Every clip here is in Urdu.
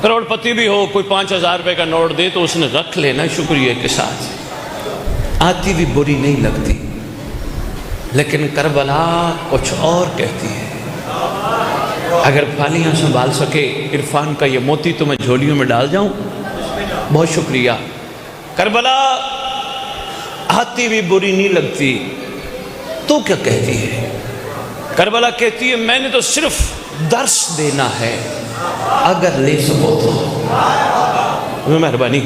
کروڑپتی بھی ہو، کوئی 5,000 روپے کا نوٹ دے تو اس نے رکھ لینا شکریہ کے ساتھ، آتی بھی بری نہیں لگتی۔ لیکن کربلا کچھ اور کہتی ہے۔ اگر پھالیاں سنبھال سکے عرفان کا یہ موتی تو میں جھولیوں میں ڈال جاؤں؟ بہت شکریہ۔ کربلا آتی بھی بری نہیں لگتی، تو کیا کہتی ہے؟ کربلا کہتی ہے میں نے تو صرف درس دینا ہے، اگر لے سکو تو مہربانی،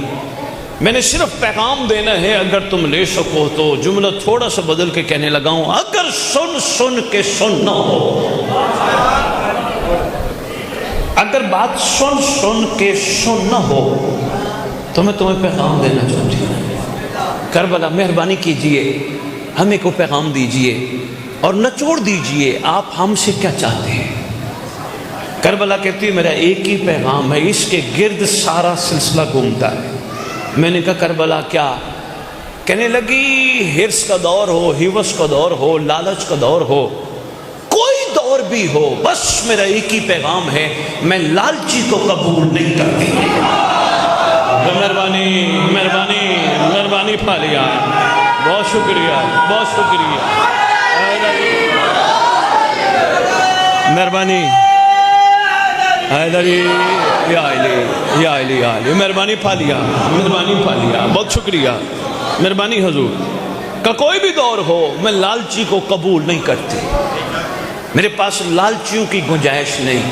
میں نے صرف پیغام دینا ہے، اگر تم لے سکو تو۔ جملہ تھوڑا سا بدل کے کہنے لگا ہوں، اگر سن سن کے سن نہ ہو، اگر بات سن سن کے سن نہ ہو تو میں تمہیں پیغام دینا چاہتی ہوں۔ کربلا مہربانی کیجئے، ہمیں کو پیغام دیجئے اور نچوڑ دیجئے، آپ ہم سے کیا چاہتے ہیں؟ کربلا کہتی ہے میرا ایک ہی پیغام ہے، اس کے گرد سارا سلسلہ گھومتا ہے۔ میں نے کہا کربلا کیا؟ کہنے لگی ہرس کا دور ہو، ہیوس کا دور ہو، لالچ کا دور ہو، کوئی دور بھی ہو، بس میرا ایک ہی پیغام ہے، میں لالچی کو قبول نہیں کرتی۔ مہربانی مہربانی مہربانی پھالیا، بہت شکریہ بہت شکریہ، مہربانی حیدری یا علی یا علی یا علی، مہربانی پھالیا مہربانی پھالیا، بہت شکریہ، مہربانی حضور کا کوئی بھی دور ہو میں لالچی کو قبول نہیں کرتی، میرے پاس لالچیوں کی گنجائش نہیں،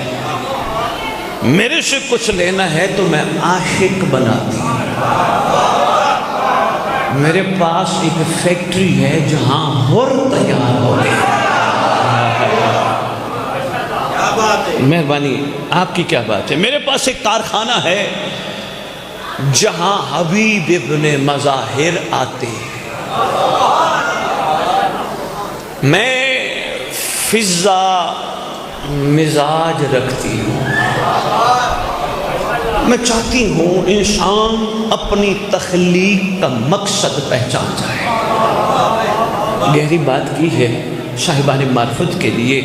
میرے سے کچھ لینا ہے تو میں عاشق بناتی ہوں۔ میرے پاس ایک فیکٹری ہے جہاں حر تیار ہوتے ہیں۔ مہربانی آپ کی کیا بات ہے؟ میرے پاس ایک کارخانہ ہے جہاں حبیب ابن مظاہر آتے ہیں۔ میں فضا مزاج رکھتی ہوں، میں چاہتی ہوں انسان اپنی تخلیق کا مقصد پہچان جائے۔ گہری بات کی ہے صاحبان معرفت کے لیے،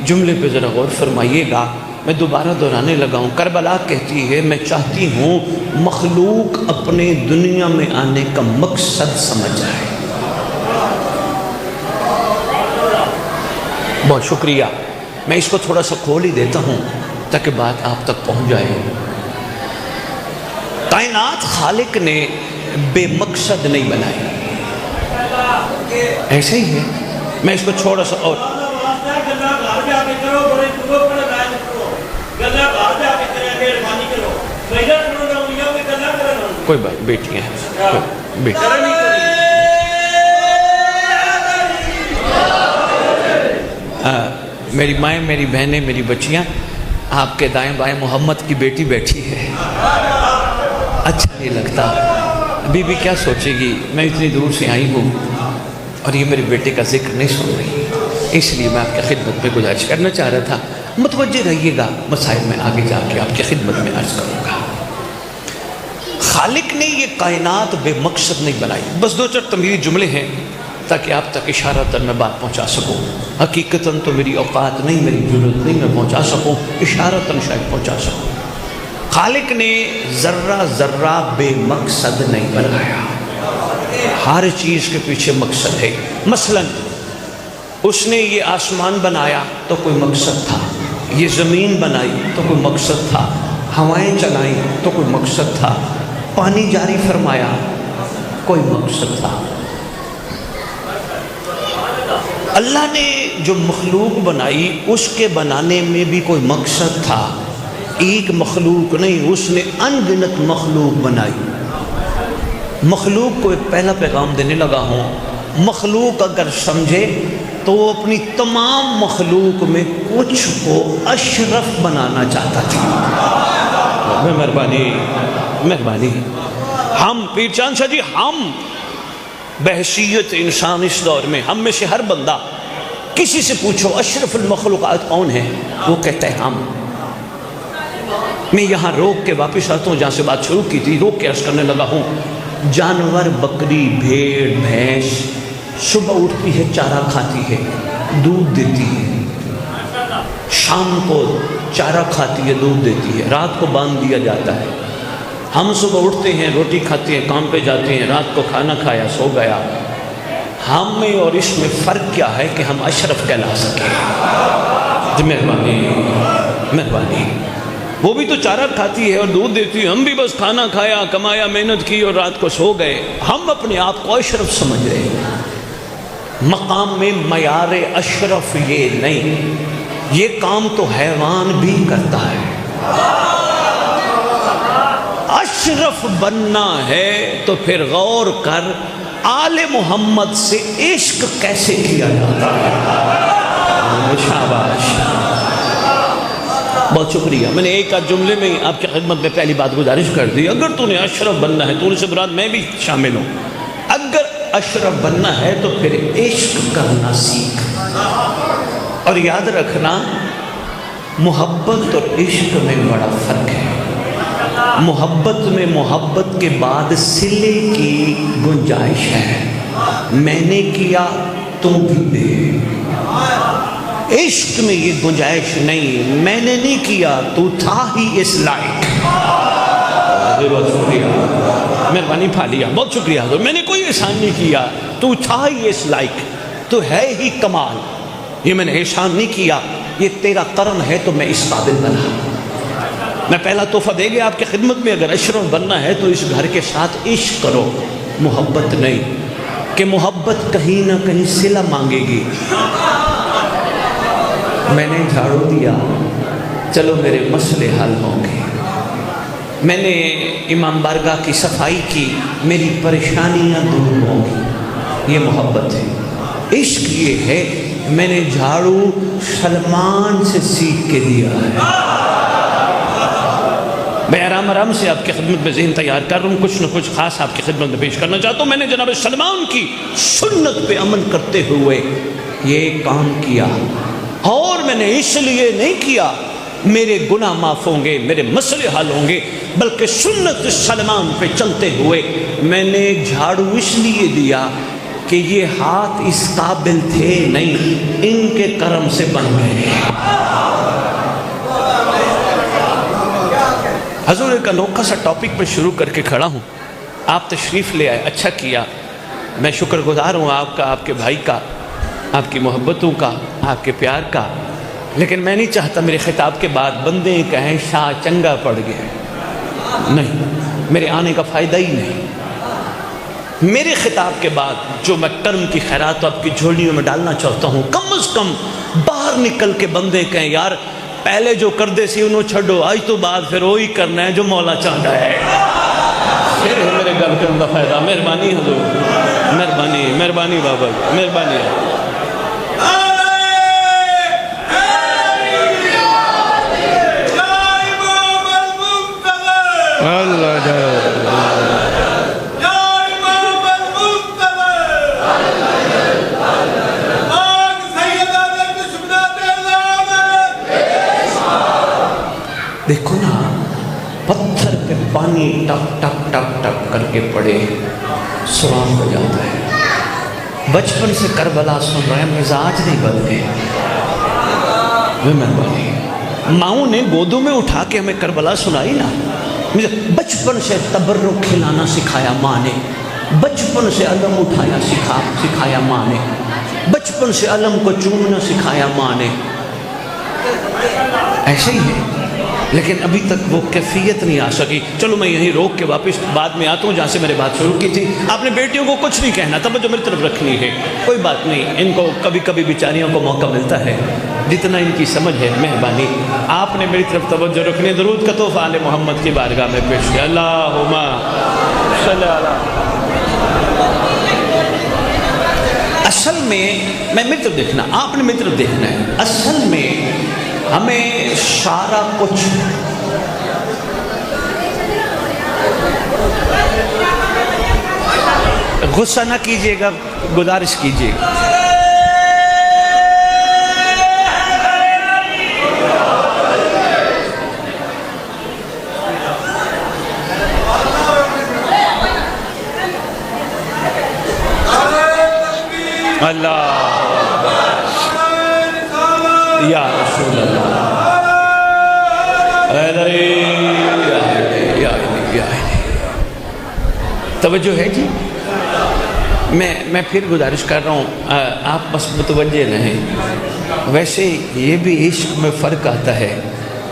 جملے پہ ذرا غور فرمائیے گا، میں دوبارہ دہرانے لگا ہوں۔ کربلا کہتی ہے میں چاہتی ہوں مخلوق اپنے دنیا میں آنے کا مقصد سمجھ جائے۔ بہت شکریہ، میں اس کو تھوڑا سا کھول ہی دیتا ہوں تاکہ بات آپ تک پہنچ جائے۔ کائنات خالق نے بے مقصد نہیں بنائی، ایسے ہی ہے، میں اس کو چھوڑا سا اور کوئی بات، بیٹیاں ہیں میری مائیں، میری بہنیں، میری بچیاں، آپ کے دائیں بائیں محمد کی بیٹی بیٹھی ہے، اچھا نہیں لگتا، بی بی کیا سوچے گی میں اتنی دور سے آئی ہوں اور یہ میرے بیٹے کا ذکر نہیں سن رہی، اس لیے میں آپ کی خدمت میں گزارش کرنا چاہ رہا تھا، متوجہ رہیے گا، مسائل میں آگے جا کے آپ کی خدمت میں عرض کروں گا۔ خالق نے یہ کائنات بے مقصد نہیں بنائی۔ بس دو چار تمہیدی جملے ہیں تاکہ آپ تک اشارتاً میں بات پہنچا سکوں، حقیقتاً تو میری اوقات نہیں، میری ضرورت نہیں میں پہنچا سکوں، اشارتاً شاید پہنچا سکوں۔ خالق نے ذرہ ذرہ بے مقصد نہیں بنایا، ہر چیز کے پیچھے مقصد ہے۔ مثلاً اس نے یہ آسمان بنایا تو کوئی مقصد تھا، یہ زمین بنائی تو کوئی مقصد تھا، ہوائیں چلائیں تو کوئی مقصد تھا، پانی جاری فرمایا کوئی مقصد تھا۔ اللہ نے جو مخلوق بنائی اس کے بنانے میں بھی کوئی مقصد تھا، ایک مخلوق نہیں، اس نے انگنت مخلوق بنائی۔ مخلوق کو ایک پہلا پیغام دینے لگا ہوں، مخلوق اگر سمجھے تو وہ اپنی تمام مخلوق میں کچھ کو اشرف بنانا چاہتا تھا۔ مہربانی ہم پیر چاند شاہ جی، ہم بحیثیت انسان اس دور میں ہم میں سے ہر بندہ کسی سے پوچھو اشرف المخلوقات کون ہے، وہ کہتا ہے ہم۔ میں یہاں روک کے واپس آتا ہوں جہاں سے بات شروع کی تھی، روک کے عرض کرنے لگا ہوں، جانور بکری بھیڑ بھینس صبح اٹھتی ہے چارہ کھاتی ہے دودھ دیتی ہے، شام کو چارہ کھاتی ہے، دودھ دیتی ہے، رات کو باندھ دیا جاتا ہے۔ ہم صبح اٹھتے ہیں، روٹی کھاتے ہیں، کام پہ جاتے ہیں، رات کو کھانا کھایا، سو گیا۔ ہم میں اور اس میں فرق کیا ہے کہ ہم اشرف کہلا سکیں؟ مہربانی مہربانی، وہ بھی تو چارہ کھاتی ہے اور دودھ دیتی ہے، ہم بھی بس کھانا کھایا، کمایا، محنت کی اور رات کو سو گئے۔ ہم اپنے آپ کو اشرف سمجھ رہے ہیں۔ مقام میں معیار اشرف یہ نہیں، یہ کام تو حیوان بھی کرتا ہے۔ اشرف بننا ہے تو پھر غور کر آل محمد سے عشق کیسے کیا جاتا ہے۔ شاباش، بہت شکریہ۔ میں نے ایک آدھ جملے میں آپ کی خدمت میں پہلی بات گزارش کر دی، اگر تو نے اشرف بننا ہے، تو سے مراد میں بھی شامل ہوں، اگر اشرف بننا ہے تو پھر عشق کرنا سیکھ، اور یاد رکھنا محبت اور عشق میں بڑا فرق ہے۔ محبت میں محبت کے بعد صلے کی گنجائش ہے، میں نے کیا تو بھی دے۔ عشق میں یہ گنجائش نہیں، میں نے نہیں کیا، تو تھا ہی اس لائق۔ بہت شکریہ، مہربانی پھالیا، بہت شکریہ حضور، میں نے کوئی احسان نہیں کیا، تو تھا ہی اس لائق، تو ہے ہی کمال، یہ میں نے احسان نہیں کیا، یہ تیرا کرم ہے تو میں اس قابل بنا۔ میں پہلا تحفہ دے گیا آپ کی خدمت میں، اگر اشرف بننا ہے تو اس گھر کے ساتھ عشق کرو، محبت نہیں کہ محبت کہیں نہ کہیں صلہ مانگے گی۔ میں نے جھاڑو دیا، چلو میرے مسئلے حل ہوں گے، میں نے امام بارگاہ کی صفائی کی، میری پریشانیاں دور ہوں گی، یہ محبت ہے۔ عشق یہ ہے میں نے جھاڑو سلمان سے سیکھ کے دیا ہے۔ میں آرام سے آپ کی خدمت میں ذہن تیار کر رہا ہوں، کچھ نہ کچھ خاص آپ کی خدمت میں پیش کرنا چاہتا ہوں۔ میں نے جناب سلمان کی سنت پہ عمل کرتے ہوئے یہ کام کیا، اور میں نے اس لیے نہیں کیا میرے گناہ معاف ہوں گے، میرے مسئلے حل ہوں گے، بلکہ سنت سلمان پہ چلتے ہوئے میں نے جھاڑو اس لیے دیا کہ یہ ہاتھ اس قابل تھے نہیں، ان کے کرم سے بن گئے۔ حضور ایک انوکھا سا ٹاپک میں شروع کر کے کھڑا ہوں، آپ تشریف لے آئے، اچھا کیا، میں شکر گزار ہوں آپ کا، آپ کے بھائی کا، آپ کی محبتوں کا، آپ کے پیار کا، لیکن میں نہیں چاہتا میرے خطاب کے بعد بندے کہیں شاہ چنگا پڑ گئے، نہیں، میرے آنے کا فائدہ ہی نہیں۔ میرے خطاب کے بعد جو میں کرم کی خیرات آپ کی جھولیوں میں ڈالنا چاہتا ہوں، کم از کم باہر نکل کے بندے کہیں یار پہلے جو کر دے سی انہوں چھڑو، آج تو بعد پھر وہی کرنا ہے جو مولا چاہتا ہے۔ پھر ہے میرے گھر کے اندر فائدہ۔ مہربانی حضور، مہربانی، مہربانی بابا، مہربانی۔ اللہ دیکھو نا، پتھر پہ پانی ٹپ ٹپ ٹپ ٹپ کر کے پڑے، سراغ ہو جاتا ہے۔ بچپن سے کربلا سن رہے ہیں، مزاج نہیں بدلے۔ مہربانی، ماؤں نے گودوں میں اٹھا کے ہمیں کربلا سنائی نا، بچپن سے تبرک کھلانا سکھایا ماں نے، بچپن سے علم اٹھایا سکھایا ماں نے، بچپن سے علم کو چومنا سکھایا ماں نے۔ ایسے ہی ہے، لیکن ابھی تک وہ کیفیت نہیں آ سکی۔ چلو میں یہیں روک کے واپس بعد میں آتا ہوں جہاں سے میں نے بات شروع کی تھی۔ آپ نے بیٹیوں کو کچھ نہیں کہنا، توجہ میری طرف رکھنی ہے، کوئی بات نہیں، ان کو کبھی کبھی بیچاریوں کو موقع ملتا ہے، جتنا ان کی سمجھ ہے، مہربانی آپ نے میری طرف توجہ رکھنی ہے۔ درود کا تحفہ آل محمد کی بارگاہ میں پیش کیا، اللہم صلی علی۔ اصل میں میری طرف دیکھنا، آپ نے میری طرف دیکھنا ہے، اصل میں ہمیں سارا کچھ غصہ نہ کیجیے گا، گزارش کیجیے گا۔ اللہ یا رسول اللہ، یا توجہ ہے جی؟ میں پھر گزارش کر رہا ہوں، آپ بس متوجہ رہیں۔ ویسے یہ بھی عشق میں فرق آتا ہے،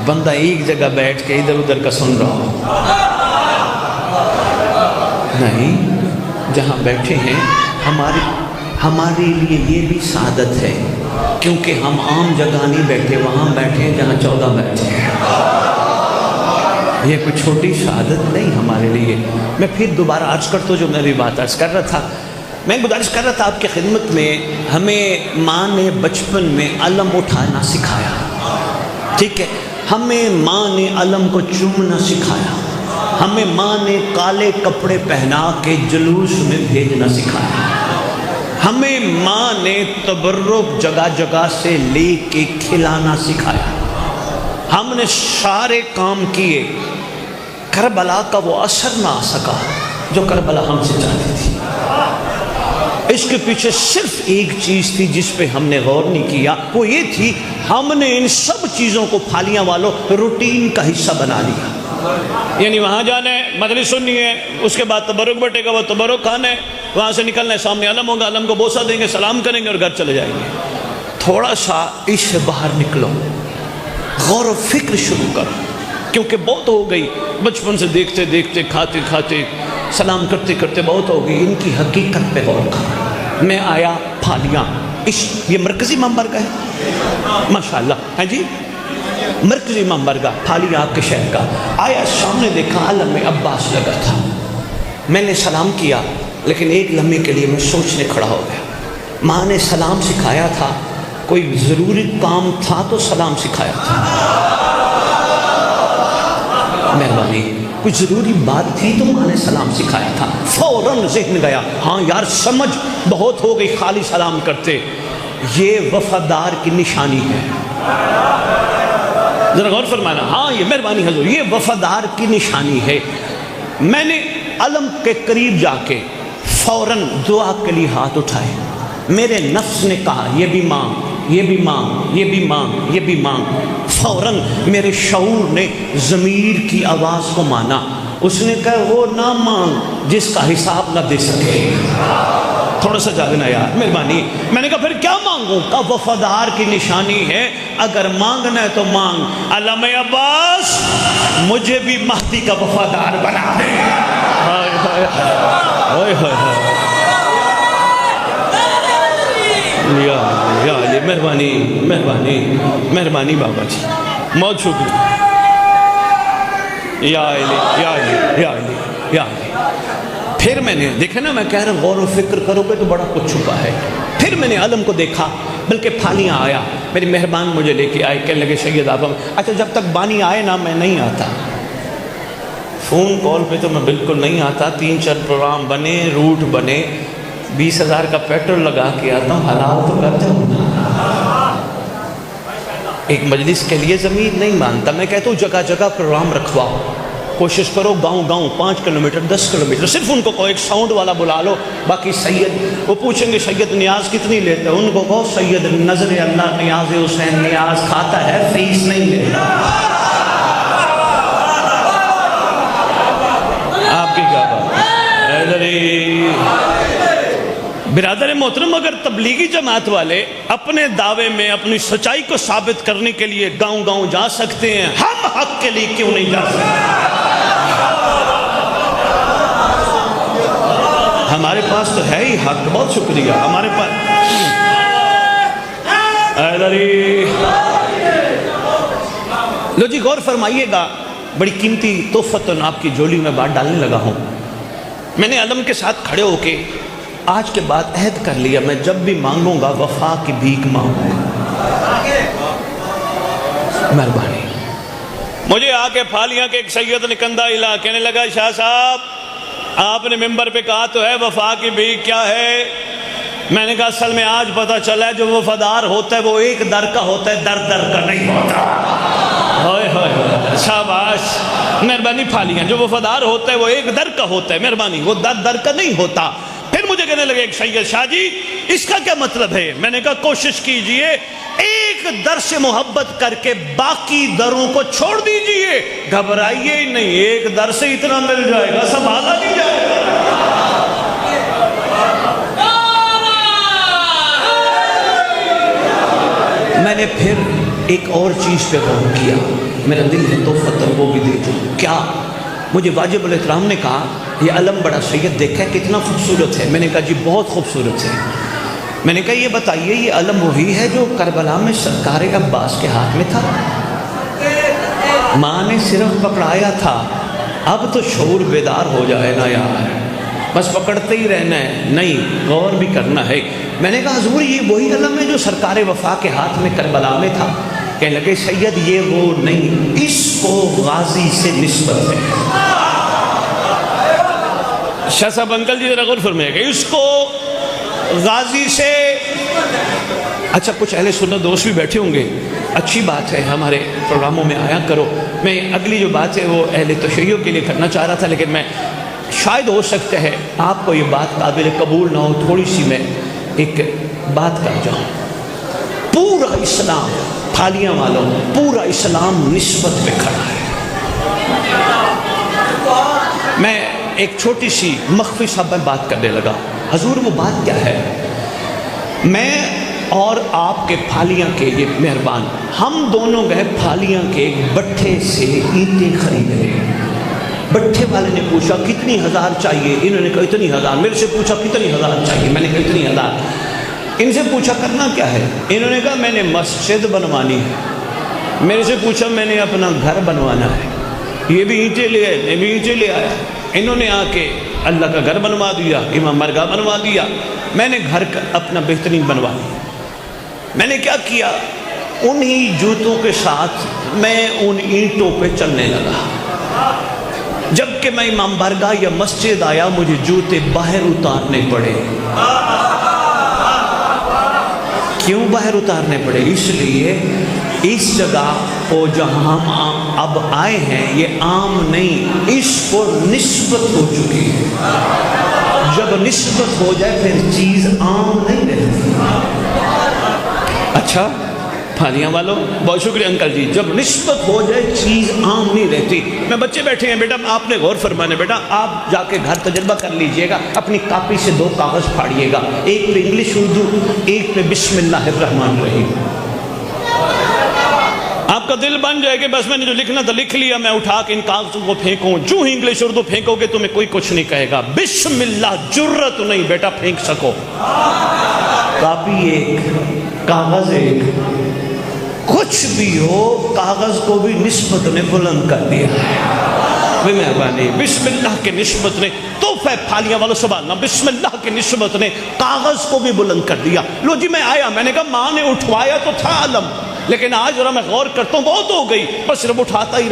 بندہ ایک جگہ بیٹھ کے ادھر ادھر کا سن رہا ہو، نہیں، جہاں بیٹھے ہیں ہمارے لیے یہ بھی سعادت ہے، کیونکہ ہم عام جگہ نہیں بیٹھے، وہاں بیٹھے ہیں جہاں 14 بیٹھے ہیں۔ یہ کوئی چھوٹی سعادت نہیں ہمارے لیے۔ میں پھر دوبارہ عرض کرتا ہوں جو میں بھی بات عرض کر رہا تھا، میں گزارش کر رہا تھا آپ کی خدمت میں، ہمیں ماں نے بچپن میں علم اٹھانا سکھایا، ٹھیک ہے، ہمیں ماں نے علم کو چومنا سکھایا، ہمیں ماں نے کالے کپڑے پہنا کے جلوس میں بھیجنا سکھایا، ہمیں ماں نے تبرک جگہ جگہ سے لے کے کھلانا سکھایا، ہم نے سارے کام کیے، کربلا کا وہ اثر نہ آ سکا جو کربلا ہم سے چاہتی تھی۔ اس کے پیچھے صرف ایک چیز تھی جس پہ ہم نے غور نہیں کیا، وہ یہ تھی ہم نے ان سب چیزوں کو پھالیاں والوں روٹین کا حصہ بنا لیا۔ یعنی وہاں جانا ہے، مجلس سننی ہے، اس کے بعد تبرک بٹے گا، وہ تبرک کھانا ہے، وہاں سے نکلنا ہے، سامنے علم ہوگا، علم کو بوسہ دیں گے، سلام کریں گے اور گھر چلے جائیں گے۔ تھوڑا سا اس سے باہر نکلو، غور و فکر شروع کرو، کیونکہ بہت ہو گئی، بچپن سے دیکھتے دیکھتے کھاتے کھاتے سلام کرتے کرتے بہت ہو گئی، ان کی حقیقت پہ غور کرو۔ میں آیا پھالیاں، یہ مرکزی ممبر کا ہے ماشاءاللہ، ہاں جی، مرکزی ممبر کا پھالیاں آپ کے شہر کا، آیا سامنے دیکھا علم عباس لگا تھا، میں نے سلام کیا، لیکن ایک لمحے کے لیے میں سوچنے کھڑا ہو گیا۔ ماں نے سلام سکھایا تھا، کوئی ضروری کام تھا تو سلام سکھایا تھا، مہربانی، کوئی ضروری بات تھی تو ماں نے سلام سکھایا تھا۔ فوراً ذہن گیا، ہاں یار سمجھ بہت ہو گئی خالی سلام کرتے، یہ وفادار کی نشانی ہے، ذرا غور فرمانا، ہاں یہ مہربانی حضور، یہ وفادار کی نشانی ہے۔ میں نے علم کے قریب جا کے فوراً دعا کے لیے ہاتھ اٹھائے، میرے نفس نے کہا یہ بھی مانگ، یہ بھی مانگ، یہ بھی مانگ، یہ بھی مانگ۔ فوراً میرے شعور نے ضمیر کی آواز کو مانا، اس نے کہا وہ نہ مانگ جس کا حساب نہ دے سکے۔ تھوڑا سا جاگنا یار مہربانی۔ میں نے کہا پھر کیا مانگوں؟ کہا وفادار کی نشانی ہے، اگر مانگنا ہے تو مانگ، علامہ عباس مجھے بھی مہدی کا وفادار بنا دے۔ ہائے ہائے ہائے ہائے ہائے، یا علی، مہربانی مہربانی مہربانی بابا جی، بہت شکریہ، یا علی یا علی یا علی یا علی۔ پھر میں نے دیکھا نا، میں کہہ رہا ہوں غور و فکر کرو گے تو بڑا کچھ چھپا ہے۔ پھر میں نے علم کو دیکھا، بلکہ پھالیاں آیا، میری مہربان مجھے لے کے آئے، کہنے لگے سید آپ، اچھا جب تک بانی آئے نا میں نہیں آتا، فون کال پہ تو میں بالکل نہیں آتا، 3-4 پروگرام بنے، روٹ بنے، 20,000 کا پیٹرول لگا کے آتا ہوں، حلال تو کرتا ہوں۔ ایک مجلس کے لیے ضمیر نہیں مانتا، میں کہتا ہوں جگہ جگہ پروگرام رکھواؤ، کوشش کرو گاؤں گاؤں 5 کلومیٹر 10 کلومیٹر، صرف ان کو ایک ساؤنڈ والا بلا لو، باقی سید وہ پوچھیں گے سید نیاز کتنی لیتے ہیں، ان کو کہو سید نظر اللہ نیاز حسین نیاز کھاتا ہے، فیس نہیں لیتا۔ آپ کی کیا بات برادر محترم؟ اگر تبلیغی جماعت والے اپنے دعوے میں اپنی سچائی کو ثابت کرنے کے لیے گاؤں گاؤں جا سکتے ہیں، ہم حق کے لیے کیوں نہیں جا سکتے؟ ہمارے پاس تو ہے ہی حق، بہت شکریہ، ہمارے پاس لو جی غور فرمائیے گا، بڑی قیمتی تحفت آپ کی جولی میں بات ڈالنے لگا ہوں۔ میں نے علم کے ساتھ کھڑے ہو کے آج کے بعد عہد کر لیا، میں جب بھی مانگوں گا وفا کی بھیک مانگوں گا، مہربانی۔ مجھے آ کے پھالیاں کے ایک سید نے کندھا ہلا، کہنے لگا شاہ صاحب آپ نے ممبر پہ کہا تو ہے وفا کی بھیک کیا ہے؟ میں نے کہا اصل میں آج پتہ چلا ہے جو وفادار ہوتا ہے وہ ایک در کا ہوتا ہے، در در کا نہیں ہوتا۔ ہائے ہائے شاباش، مہربانی پھالیاں، جو وفادار ہوتا ہے وہ ایک در کا ہوتا ہے، مہربانی، وہ در در کا نہیں ہوتا۔ پھر مجھے کہنے لگے ایک سید شاہ جی اس کا کیا مطلب ہے؟ میں نے کہا کوشش کیجئے ایک ایک در سے محبت کر کے باقی دروں کو چھوڑ دیجئے، گھبرائیے ہی نہیں، ایک در سے اتنا مل جائے گا سنبھالا نہیں جائے گا۔ میں نے پھر ایک اور چیز پہ غور کیا، میرا دل ہے تو فتح وہ بھی دے دوں۔ کیا؟ مجھے واجب الاحترام نے کہا یہ علم بڑا سید دیکھا ہے کتنا خوبصورت ہے۔ میں نے کہا جی بہت خوبصورت ہے۔ میں نے کہا یہ بتائیے یہ علم وہی ہے جو کربلا میں سرکار عباس کے ہاتھ میں تھا؟ ماں نے صرف پکڑایا تھا، اب تو شعور بیدار ہو جائے نا یار، بس پکڑتے ہی رہنا ہے، نہیں غور بھی کرنا ہے۔ میں نے کہا حضور یہ وہی علم ہے جو سرکار وفا کے ہاتھ میں کربلا میں تھا؟ کہنے لگے سید یہ وہ نہیں، اس کو غازی سے نسبت ہے۔ شاہ صاحب انکل جی ذرا غور فرمائے گا، اس کو غازی سے۔ اچھا کچھ اہل سنت دوست بھی بیٹھے ہوں گے، اچھی بات ہے، ہمارے پروگراموں میں آیا کرو۔ میں اگلی جو بات ہے وہ اہل تشیع کے لیے کرنا چاہ رہا تھا، لیکن میں شاید ہو سکتا ہے آپ کو یہ بات قابل قبول نہ ہو، تھوڑی سی میں ایک بات کر جاؤں۔ پورا اسلام، تھالیاں والوں، پورا اسلام نسبت پہ کھڑا ہے۔ میں ایک چھوٹی سی مخفی صاحب میں بات کرنے لگا، حضور وہ بات کیا ہے؟ میں اور آپ کے پھالیاں کے یہ مہربان، ہم دونوں گئے پھالیاں کے ایک بٹھے سے اینٹیں خریدنے۔ بٹھے والے نے پوچھا کتنی ہزار چاہیے؟ انہوں نے کہا اتنی ہزار۔ میرے سے پوچھا کتنی ہزار چاہیے؟ میں نے کہا اتنی ہزار۔ ان سے پوچھا کرنا کیا ہے؟ انہوں نے کہا میں نے مسجد بنوانی ہے۔ میرے سے پوچھا میں نے اپنا گھر بنوانا ہے۔ یہ بھی اینٹیں لے آئے، میں بھی اینٹیں لے آیا۔ انہوں نے آ کے اللہ کا گھر بنوا دیا، امام مرگاہ بنوا دیا۔ میں نے گھر کا اپنا بہترین بنوا لیا۔ میں نے کیا کیا؟ انہی جوتوں کے ساتھ میں ان اینٹوں پہ چلنے لگا۔ جب کہ میں امام بارگاہ یا مسجد آیا مجھے جوتے باہر اتارنے پڑے۔ کیوں باہر اتارنے پڑے؟ اس لیے اس جگہ کو جہاں ہم اب آئے ہیں یہ عام نہیں، اس کو نسبت ہو چکی ہے۔ جب نسبت ہو جائے پھر چیز عام نہیں رہتی۔ اچھا پھالیاں والوں بہت شکریہ انکل جی، جب نسبت ہو جائے چیز عام نہیں رہتی۔ میں بچے بیٹھے ہیں، بیٹا آپ نے غور فرمانا، بیٹا آپ جا کے گھر تجربہ کر لیجئے گا، اپنی کاپی سے 2 کاغذ پھاڑیے گا، ایک پہ انگلش اردو، ایک پہ بسم اللہ الرحمن الرحیم۔ آپ کا دل بن جائے کہ بس میں نے جو لکھنا تھا لکھ لیا، میں اٹھا کے ان کاغذوں کو پھینکوں، جو ہی انگلش اردو پھینکو گے تمہیں کوئی کچھ نہیں کہے گا۔ بسم اللہ جرت نہیں بیٹا پھینک سکو۔ کاپی ایک، کاغذ ایک، کچھ بھی ہو کاغذ کو بھی نسبت نے بلند کر دیا ہے۔ مہربانی بسم اللہ کے نسبت نے، تحفہ پھالیاں والوں سبحان اللہ، بسم اللہ کے نسبت نے کاغذ کو بھی بلند کر دیا۔ لو جی میں آیا، میں نے کہا ماں نے اٹھوایا تو تھا علم، لیکن آج ذرا میں غور کرتا ہوں بہت ہو گئی، بس صرف اٹھاتا ہی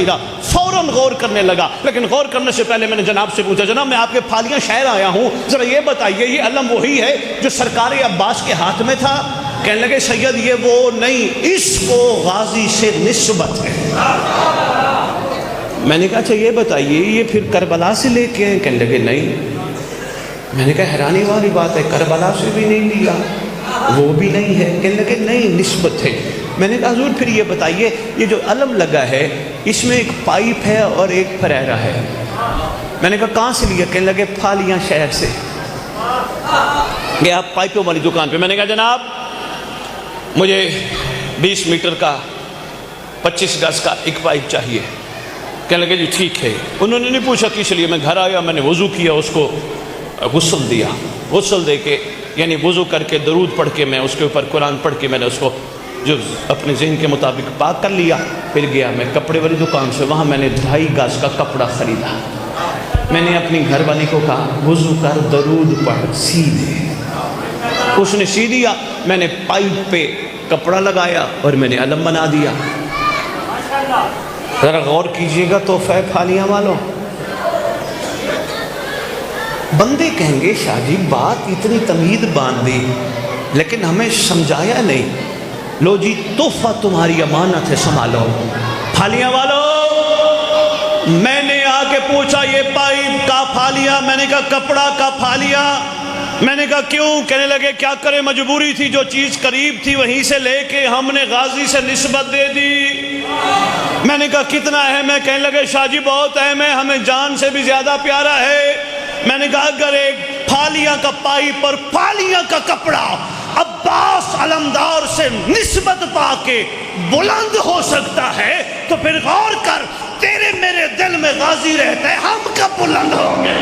رہا، فوراً غور کرنے لگا۔ لیکن غور کرنے سے پہلے میں نے جناب سے پوچھا جناب میں آپ کے پھالیاں شہر آیا ہوں، ذرا یہ بتائیے یہ علم وہی ہے جو سرکار عباس کے ہاتھ میں تھا؟ کہنے لگے سید یہ وہ نہیں، اس کو غازی سے نسبت ہے۔ میں نے کہا اچھا یہ بتائیے یہ پھر کربلا سے لے کے ہیں؟ کہنے لگے نہیں۔ میں نے کہا حیرانی والی بات ہے، کربلا سے بھی نہیں لیا، وہ بھی نہیں ہے؟ کہنے لگے نہیں نسبت ہے۔ میں نے کہا حضور پھر یہ بتائیے یہ جو علم لگا ہے اس میں ایک پائپ ہے اور ایک فریرا ہے۔ میں نے کہا کہاں سے لیا؟ کہنے لگے پھالیاں شہر سے۔ گیا پائپوں والی دکان پہ، میں نے کہا جناب مجھے 20 میٹر کا 25 گز کا ایک پائپ چاہیے۔ کہنے لگے جی ٹھیک ہے۔ انہوں نے نہیں پوچھا کس لیے، میں گھر آیا میں نے وضو کیا، اس کو غسل دیا، غسل دے کے یعنی وضو کر کے درود پڑھ کے میں اس کے اوپر قرآن پڑھ کے میں نے اس کو جو اپنے ذہن کے مطابق پاک کر لیا۔ پھر گیا میں کپڑے والی دکان سے، وہاں میں نے 2.5 گز کا کپڑا خریدا۔ میں نے اپنی گھر والی کو کہا وضو کر درود پڑھ سی دے، اس نے سی دیا۔ میں نے پائپ پہ کپڑا لگایا اور میں نے علم بنا دیا۔ ذرا غور کیجئے گا تحفہ پھالیاں والوں۔ بندے کہیں گے شاہ جی بات اتنی تمہید باندھ دی لیکن ہمیں سمجھایا نہیں۔ لو جی تحفہ تمہاری امانت ہے، سنبھالو۔ پھالیاں والوں میں نے آ کے پوچھا یہ پائپ کا پھالیا؟ میں نے کہا کپڑا کا پھالیا؟ میں نے کہا کیوں؟ کہنے لگے کیا کرے مجبوری تھی، جو چیز قریب تھی وہیں سے لے کے ہم نے غازی سے نسبت دے دی۔ میں نے کہا کتنا اہم ہے؟ کہنے لگے شاہ جی بہت اہم ہے، ہمیں جان سے بھی زیادہ پیارا ہے۔ میں نے کہا اگر ایک پھالیاں کا پائپ اور پھالیاں کا کپڑا عباس علمدار سے نسبت پا کے بلند ہو سکتا ہے تو پھر غور کر، تیرے میرے دل میں غازی رہتا ہے، ہم کب بلند ہوں گے؟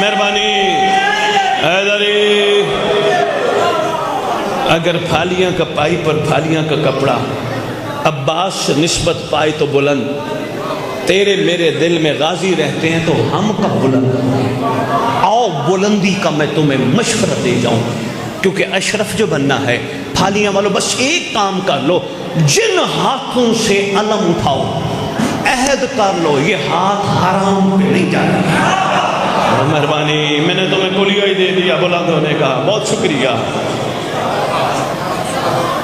مہربانی حیدری، اگر پھالیاں کا پائپ اور پھالیاں کا کپڑا عباس سے نسبت پائے تو بلند، تیرے میرے دل میں غازی رہتے ہیں تو ہم کب بلند ہوں گے؟ آؤ بلندی کا میں تمہیں مشورہ دے جاؤں، کیونکہ اشرف جو بننا ہے، پھالیاں والوں بس ایک کام کر لو، جن ہاتھوں سے علم اٹھاؤ عہد کر لو یہ ہاتھ حرام پہ نہیں جانا۔ مہربانی، میں نے تمہیں کلیہ ہی دے دیا بلند ہونے کا، بہت شکریہ۔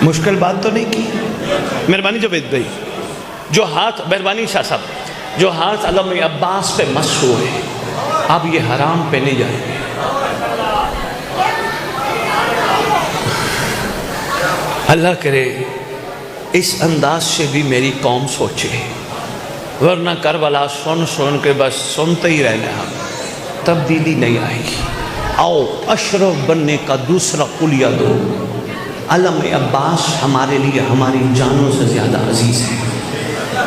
مشکل بات تو نہیں کی؟ مہربانی جاوید بھائی، جو ہاتھ، مہربانی شاہ صاحب، جو ہاتھ علم عباس پہ مس ہوئے اب یہ حرام پہ نہیں جائیں گے۔ اللہ کرے اس انداز سے بھی میری قوم سوچے، ورنہ کربلا سن سن کے بس سنتے ہی رہنا، ہم تبدیلی نہیں آئے گی۔ آؤ اشرف بننے کا دوسرا کلیہ دو، علم عباس ہمارے لیے ہماری جانوں سے زیادہ عزیز ہے۔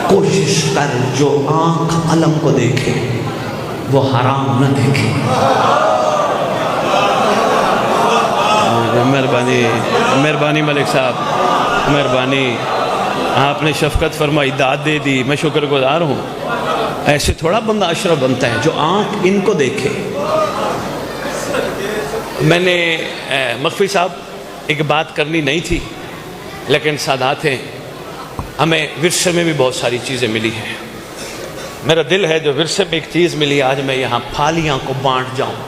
کوشش کر جو آنکھ علم کو دیکھے وہ حرام نہ دیکھے۔ مہربانی مہربانی ملک صاحب، مہربانی، آپ نے شفقت فرمائی، داد دے دی، میں شکر گزار ہوں۔ ایسے تھوڑا بندہ اشرف بنتا ہے جو آنکھ ان کو دیکھے۔ میں نے مخفی صاحب ایک بات کرنی نہیں تھی، لیکن سادات ہیں، ہمیں ورثے میں بھی بہت ساری چیزیں ملی ہیں۔ میرا دل ہے جو ورثے میں ایک چیز ملی، آج میں یہاں پھالیاں کو بانٹ جاؤں۔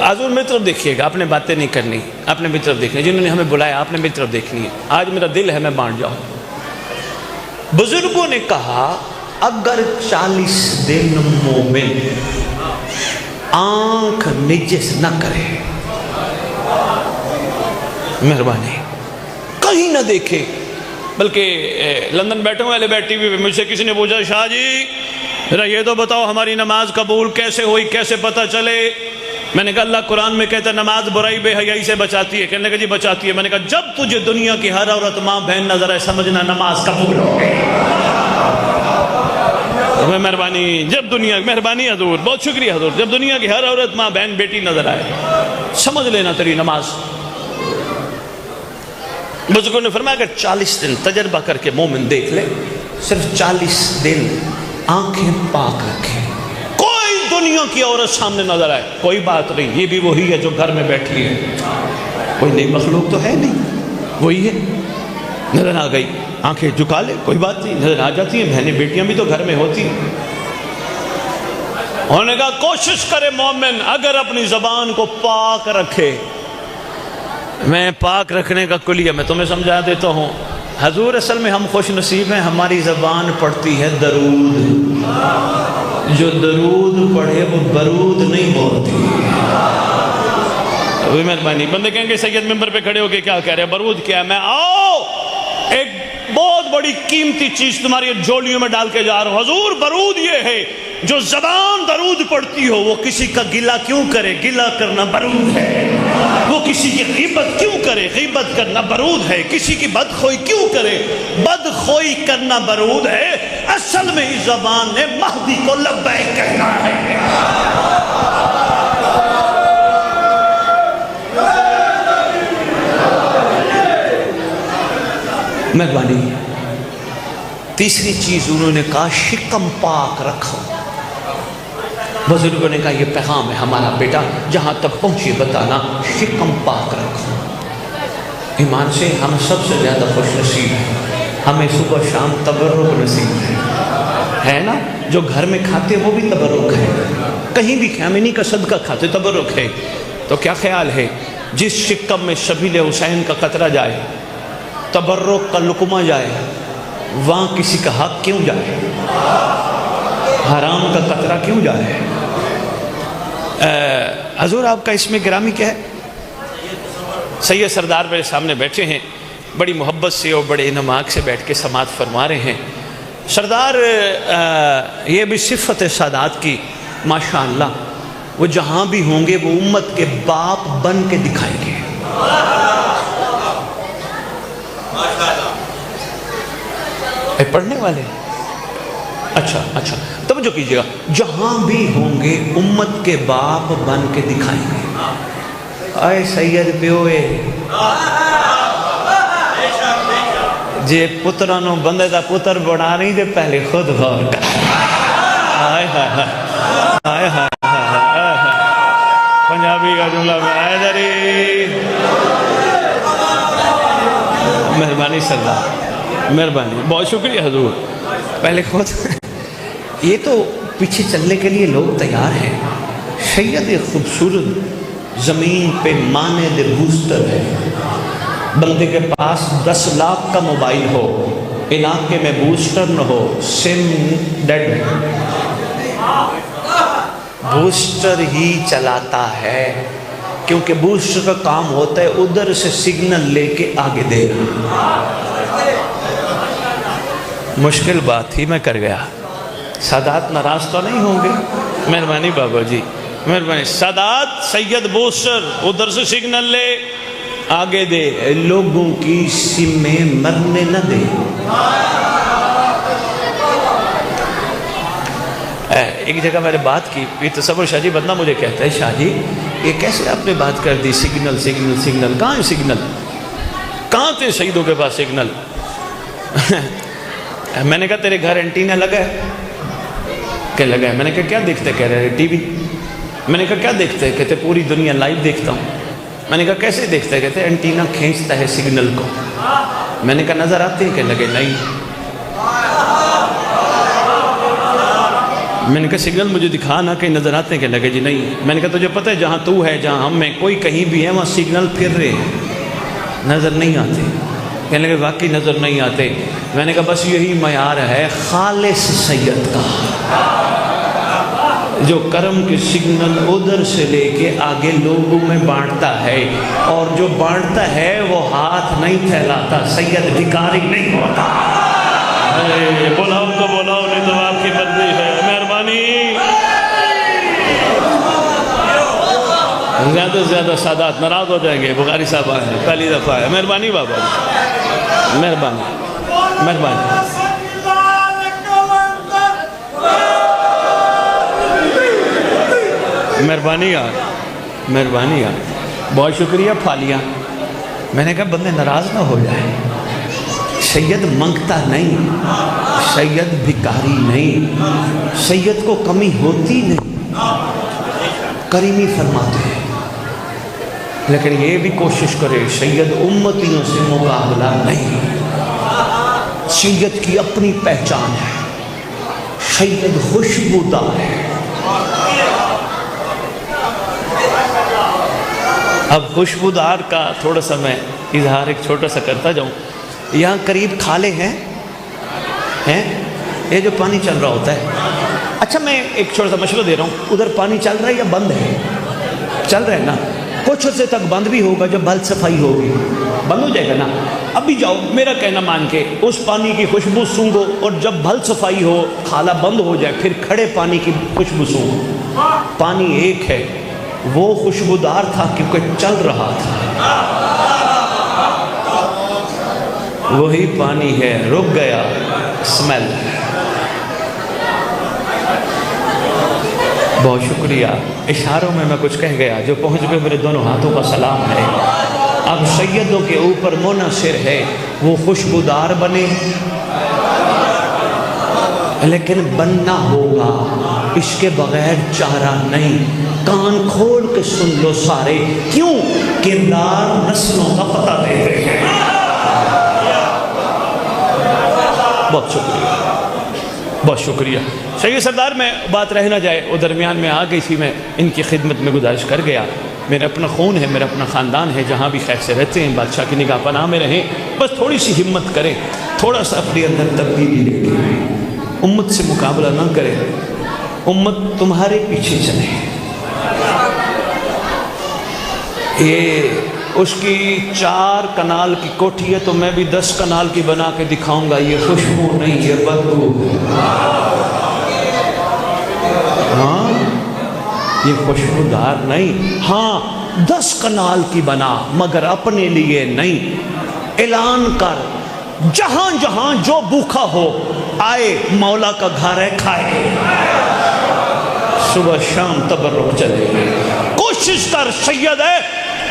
حضور میری طرف دیکھیے گا، آپ نے باتیں نہیں کرنی، آپ نے میری طرف دیکھنی، جنہوں نے ہمیں بلایا آپ نے میری طرف دیکھنی ہے۔ آج میرا دل ہے میں بانٹ جاؤں۔ بزرگوں نے کہا اگر 40 دن مومن آنکھ نجس نہ کرے، مہربانی کہیں نہ دیکھے، بلکہ لندن بیٹھے والے بیٹھی ہوئے مجھ سے کسی نے پوچھا شاہ جی ذرا یہ تو بتاؤ ہماری نماز قبول کیسے ہوئی، کیسے پتہ چلے؟ میں نے کہا اللہ قرآن میں کہتا ہے نماز برائی بے حیائی سے بچاتی ہے۔ کہنے لگا جی بچاتی ہے۔ میں نے کہا جب تجھے دنیا کی ہر عورت ماں بہن نظر آئے سمجھنا نماز قبول ہو گئی۔ مہربانی، جب دنیا، مہربانی حضور، بہت شکریہ حضور، جب دنیا کی ہر عورت ماں بہن بیٹی نظر آئے سمجھ لینا تیری نماز۔ بزرگوں نے فرمایا اگر 40 دن تجربہ کر کے مومن دیکھ لے، صرف 40 دن آنکھیں پاک رکھے، کوئی دنیا کی عورت سامنے نظر آئے کوئی بات نہیں، یہ بھی وہی ہے جو گھر میں بیٹھی ہے، کوئی نئی مخلوق تو ہے نہیں، وہی ہے، نظر آ گئی آنکھیں جھکا لے کوئی بات نہیں، نظر آ جاتی ہیں، بہنیں بیٹیاں بھی تو گھر میں ہوتی ہیں۔ انہوں نے کہا کوشش کرے مومن اگر اپنی زبان کو پاک رکھے۔ میں پاک رکھنے کا کلیہ میں تمہیں سمجھا دیتا ہوں۔ حضور اصل میں ہم خوش نصیب ہیں، ہماری زبان پڑھتی ہے درود، جو درود پڑھے وہ برود نہیں بولتی۔ مہربانی، بندے کہیں گے سید ممبر پہ کھڑے ہو کے کیا کہہ رہے ہیں، برود کیا ہے؟ میں آؤ ایک بہت بڑی قیمتی چیز تمہاری جھولیوں میں ڈال کے جا رہا ہوں۔ حضور برود یہ ہے جو زبان درود پڑھتی ہو وہ کسی کا گلہ کیوں کرے، گلہ کرنا برود ہے۔ وہ کسی کی غیبت کیوں کرے، غیبت کرنا برود ہے۔ کسی کی بدخوئی کیوں کرے، بدخوئی کرنا برود ہے۔ اصل میں اس زبان نے مہدی کو لبیک کہنا ہے۔ مہربانی، تیسری چیز انہوں نے کہا شکم پاک رکھو۔ بزرگوں نے کہا یہ پیغام ہے ہمارا بیٹا، جہاں تک پہنچے بتانا، شکم پاک رکھو۔ ایمان سے ہم سب سے زیادہ خوش نصیب ہیں، ہمیں صبح شام تبرک نصیب ہے نا، جو گھر میں کھاتے وہ بھی تبرک ہے، کہیں بھی خیمینی کا صدقہ کھاتے تبرک ہے۔ تو کیا خیال ہے جس شکم میں شبیل حسین کا قطرہ جائے، تبرک کا لقمہ جائے، وہاں کسی کا حق کیوں جائے؟ حرام کا قطرہ کیوں جائے؟ حضور آپ کا اسم گرامی کیا ہے؟ سید سردار میرے سامنے بیٹھے ہیں، بڑی محبت سے اور بڑے انعماق سے بیٹھ کے سماعت فرما رہے ہیں۔ سردار یہ بھی صفت ہے سادات کی، ماشاءاللہ وہ جہاں بھی ہوں گے وہ امت کے باپ بن کے دکھائیں گے۔ اے پڑھنے والے، اچھا توجہ کیجئے گا، جہاں بھی ہوں گے امت کے باپ بن کے دکھائیں گے۔ اے سید پیوئے جے پترانوں بندے دا پتر بنا نہیں دے پہلے خود غور کر۔ آئے ہائے آئے ہائے پنجابی کا جملہ میں آئے دری، مہربانی سردار، مہربانی، بہت شکریہ حضور۔ پہلے خود یہ تو پیچھے چلنے کے لیے لوگ تیار ہیں۔ سید ایک خوبصورت زمین پہ مانے دے بوسٹر ہے۔ بندے کے پاس 10 لاکھ کا موبائل ہو، علاقے میں بوسٹر نہ ہو، سم ڈیڈ، بوسٹر ہی چلاتا ہے، کیونکہ بوسٹر کا کام ہوتا ہے ادھر سے سگنل لے کے آگے دے رہا۔ مشکل بات تھی، میں کر گیا۔ سادات ناراض تو نہیں ہوں گے؟ مہربانی بابا جی، مہربانی۔ سادات سید بوسٹر ادھر سے سگنل لے آگے دے، لوگوں کی سمیں مرنے نہ دے۔ ایک جگہ میں نے بات کی، یہ تصور شاہ جی بندہ مجھے کہتا ہے، شاہ جی یہ کیسے آپ نے بات کر دی، سگنل سگنل سگنل، کہاں ہے سگنل؟ کہاں تھے شہیدوں کے پاس سگنل؟ میں نے کہا تیرے گھر اینٹینا لگا ہے؟ کہ لگا ہے۔ میں نے کہا کیا دیکھتے؟ کہہ رہے ٹی وی۔ میں نے کہا کیا دیکھتے؟ کہتے پوری دنیا لائیو دیکھتا ہوں۔ میں نے کہا کیسے دیکھتے؟ کہتے اینٹینا کھینچتا ہے سگنل کو۔ میں نے کہا نظر آتے ہیں؟ کہ لگے نہیں۔ میں نے کہا سگنل مجھے دکھانا کہ نظر آتے ہیں؟ کہ لگے جی نہیں۔ میں نے کہا تجھے پتہ ہے جہاں تو ہے، جہاں ہم ہیں، کوئی کہیں بھی ہے وہاں سگنل پھر رہے ہیں، نظر نہیں آتے۔ کہنے لگے واقعی نظر نہیں آتے۔ میں نے کہا بس یہی معیار ہے خالص سید کا، جو کرم کے سگنل ادھر سے لے کے آگے لوگوں میں بانٹتا ہے، اور جو بانٹتا ہے وہ ہاتھ نہیں پھیلاتا، سید بھکاری نہیں ہوتا۔ بلاؤ تو بلاؤ، نہیں تو آپ کی مرضی ہے۔ مہربانی، زیادہ سے زیادہ سادات ناراض ہو جائیں گے۔ بخاری صاحب آئے ہیں، پہلی دفعہ ہے۔ مہربانی بابا جی، مہربانی مہربانی۔ مہربانی یار، مہربانی یار، بہت شکریہ پھالیاں۔ میں نے کہا بندے ناراض نہ ہو جائیں، سید منگتا نہیں، سید بھکاری نہیں، سید کو کمی ہوتی نہیں، کریمی فرماتے ہیں۔ لیکن یہ بھی کوشش کرے سید امتیوں سے مقابلہ نہیں۔ سید کی اپنی پہچان ہے، سید خوشبودار ہے۔ اب خوشبودار کا تھوڑا سا میں اظہار ایک چھوٹا سا کرتا جاؤں۔ یہاں قریب کھالے ہیں یہ جو پانی چل رہا ہوتا ہے۔ اچھا میں ایک چھوٹا سا مشورہ دے رہا ہوں، ادھر پانی چل رہا ہے یا بند ہے؟ چل رہا ہے نا، کچھ عرصے تک بند بھی ہوگا، جب بل صفائی ہوگی بند ہو جائے گا نا۔ ابھی جاؤ میرا کہنا مان کے اس پانی کی خوشبو سونگو، اور جب بھل صفائی ہو کھالا بند ہو جائے پھر کھڑے پانی کی خوشبو سونگو۔ پانی ایک ہے، وہ خوشبودار تھا کیونکہ چل رہا تھا، وہی پانی ہے رک گیا اسمیل۔ بہت شکریہ، اشاروں میں کچھ کہہ گیا، جو پہنچ گئے میرے دونوں ہاتھوں کا سلام ہے۔ اب سیدوں کے اوپر منحصر ہے وہ خوشبودار بنے، لیکن بننا ہوگا، اس کے بغیر چارہ نہیں۔ کان کھول کے سن لو سارے، کیوں؟ کردار نسلوں کا پتہ دیتے ہیں۔ بہت شکریہ، بہت شکریہ سید سردار۔ میں بات رہ نہ جائے، وہ درمیان میں آ گئی تھی، میں ان کی خدمت میں گزارش کر گیا۔ میرا اپنا خون ہے، میرا اپنا خاندان ہے، جہاں بھی خیر سے رہتے ہیں بادشاہ کی نگاہ پناہ میں رہیں۔ بس تھوڑی سی ہمت کریں، تھوڑا سا اپنے اندر تبدیلی لے کے امت سے مقابلہ نہ کریں۔ امت تمہارے پیچھے چلے. یہ اس کی 4 کنال کی کوٹھی ہے تو میں بھی 10 کنال کی بنا کے دکھاؤں گا. یہ خوشبو نہیں، یہ بدبو. ہاں یہ خوشبودار نہیں. ہاں 10 کنال کی بنا، مگر اپنے لیے نہیں. اعلان کر، جہاں جہاں جو بھوکا ہو آئے، مولا کا گھر ہے کھائے. صبح شام تبرک چلے. کوشش کر سید ہے،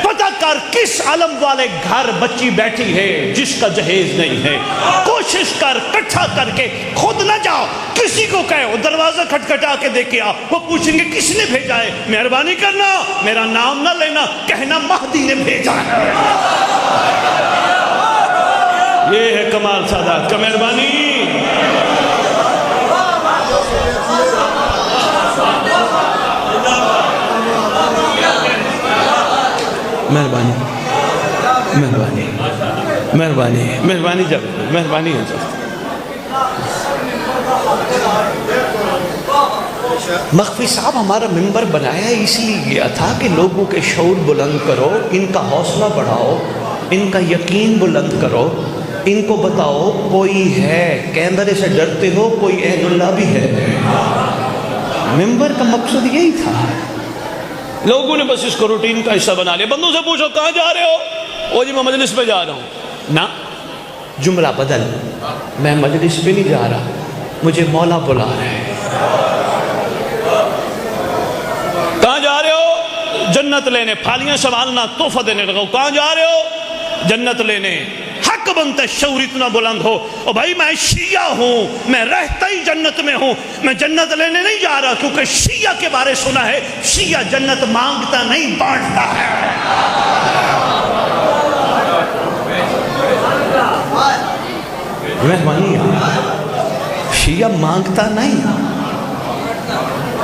پتہ کر کس علم والے گھر بچی بیٹھی ہے جس کا جہیز نہیں ہے. کوشش کر کٹھا کر کے، خود نہ جاؤ، کسی کو کہے. وہ دروازہ کھٹکھٹا کے دیکھے آ، وہ پوچھیں گے کس نے بھیجا ہے. مہربانی کرنا، میرا نام نہ لینا، کہنا مہدی نے بھیجا ہے. یہ ہے کمال سادات کا. مہربانی. مہربانی مہربانی مہربانی مہربانی جب مہربانی ہو جب. مخفی صاحب ہمارا ممبر بنایا اس لیے گیا تھا کہ لوگوں کے شعور بلند کرو، ان کا حوصلہ بڑھاؤ، ان کا یقین بلند کرو. ان کو بتاؤ کوئی ہے، کیمرے سے ڈرتے ہو، کوئی اہل اللہ بھی ہے. ممبر کا مقصد یہی تھا. لوگوں نے بس اس کو روٹین کا حصہ بنا لیا. بندوں سے پوچھو کہاں جا رہے ہو؟ وہ جی میں مجلس پہ جا رہا ہوں. نہ، جملہ بدل. میں مجلس پہ نہیں جا رہا، مجھے مولا بلا رہا ہے. کہاں جا رہے ہو؟ جنت لینے. پھالیاں سنبھالنا، تحفہ دینے لگا. کہاں جا رہے ہو؟ جنت لینے. حق بنتا ہے شعور اتنا بلند ہو. اور بھائی میں شیعہ ہوں، میں رہتا ہی جنت میں ہوں، میں جنت لینے نہیں جا رہا. کیونکہ شیعہ کے بارے سنا ہے، شیعہ جنت مانگتا نہیں بانٹتا ہے. مہربانی. شیعہ مانگتا نہیں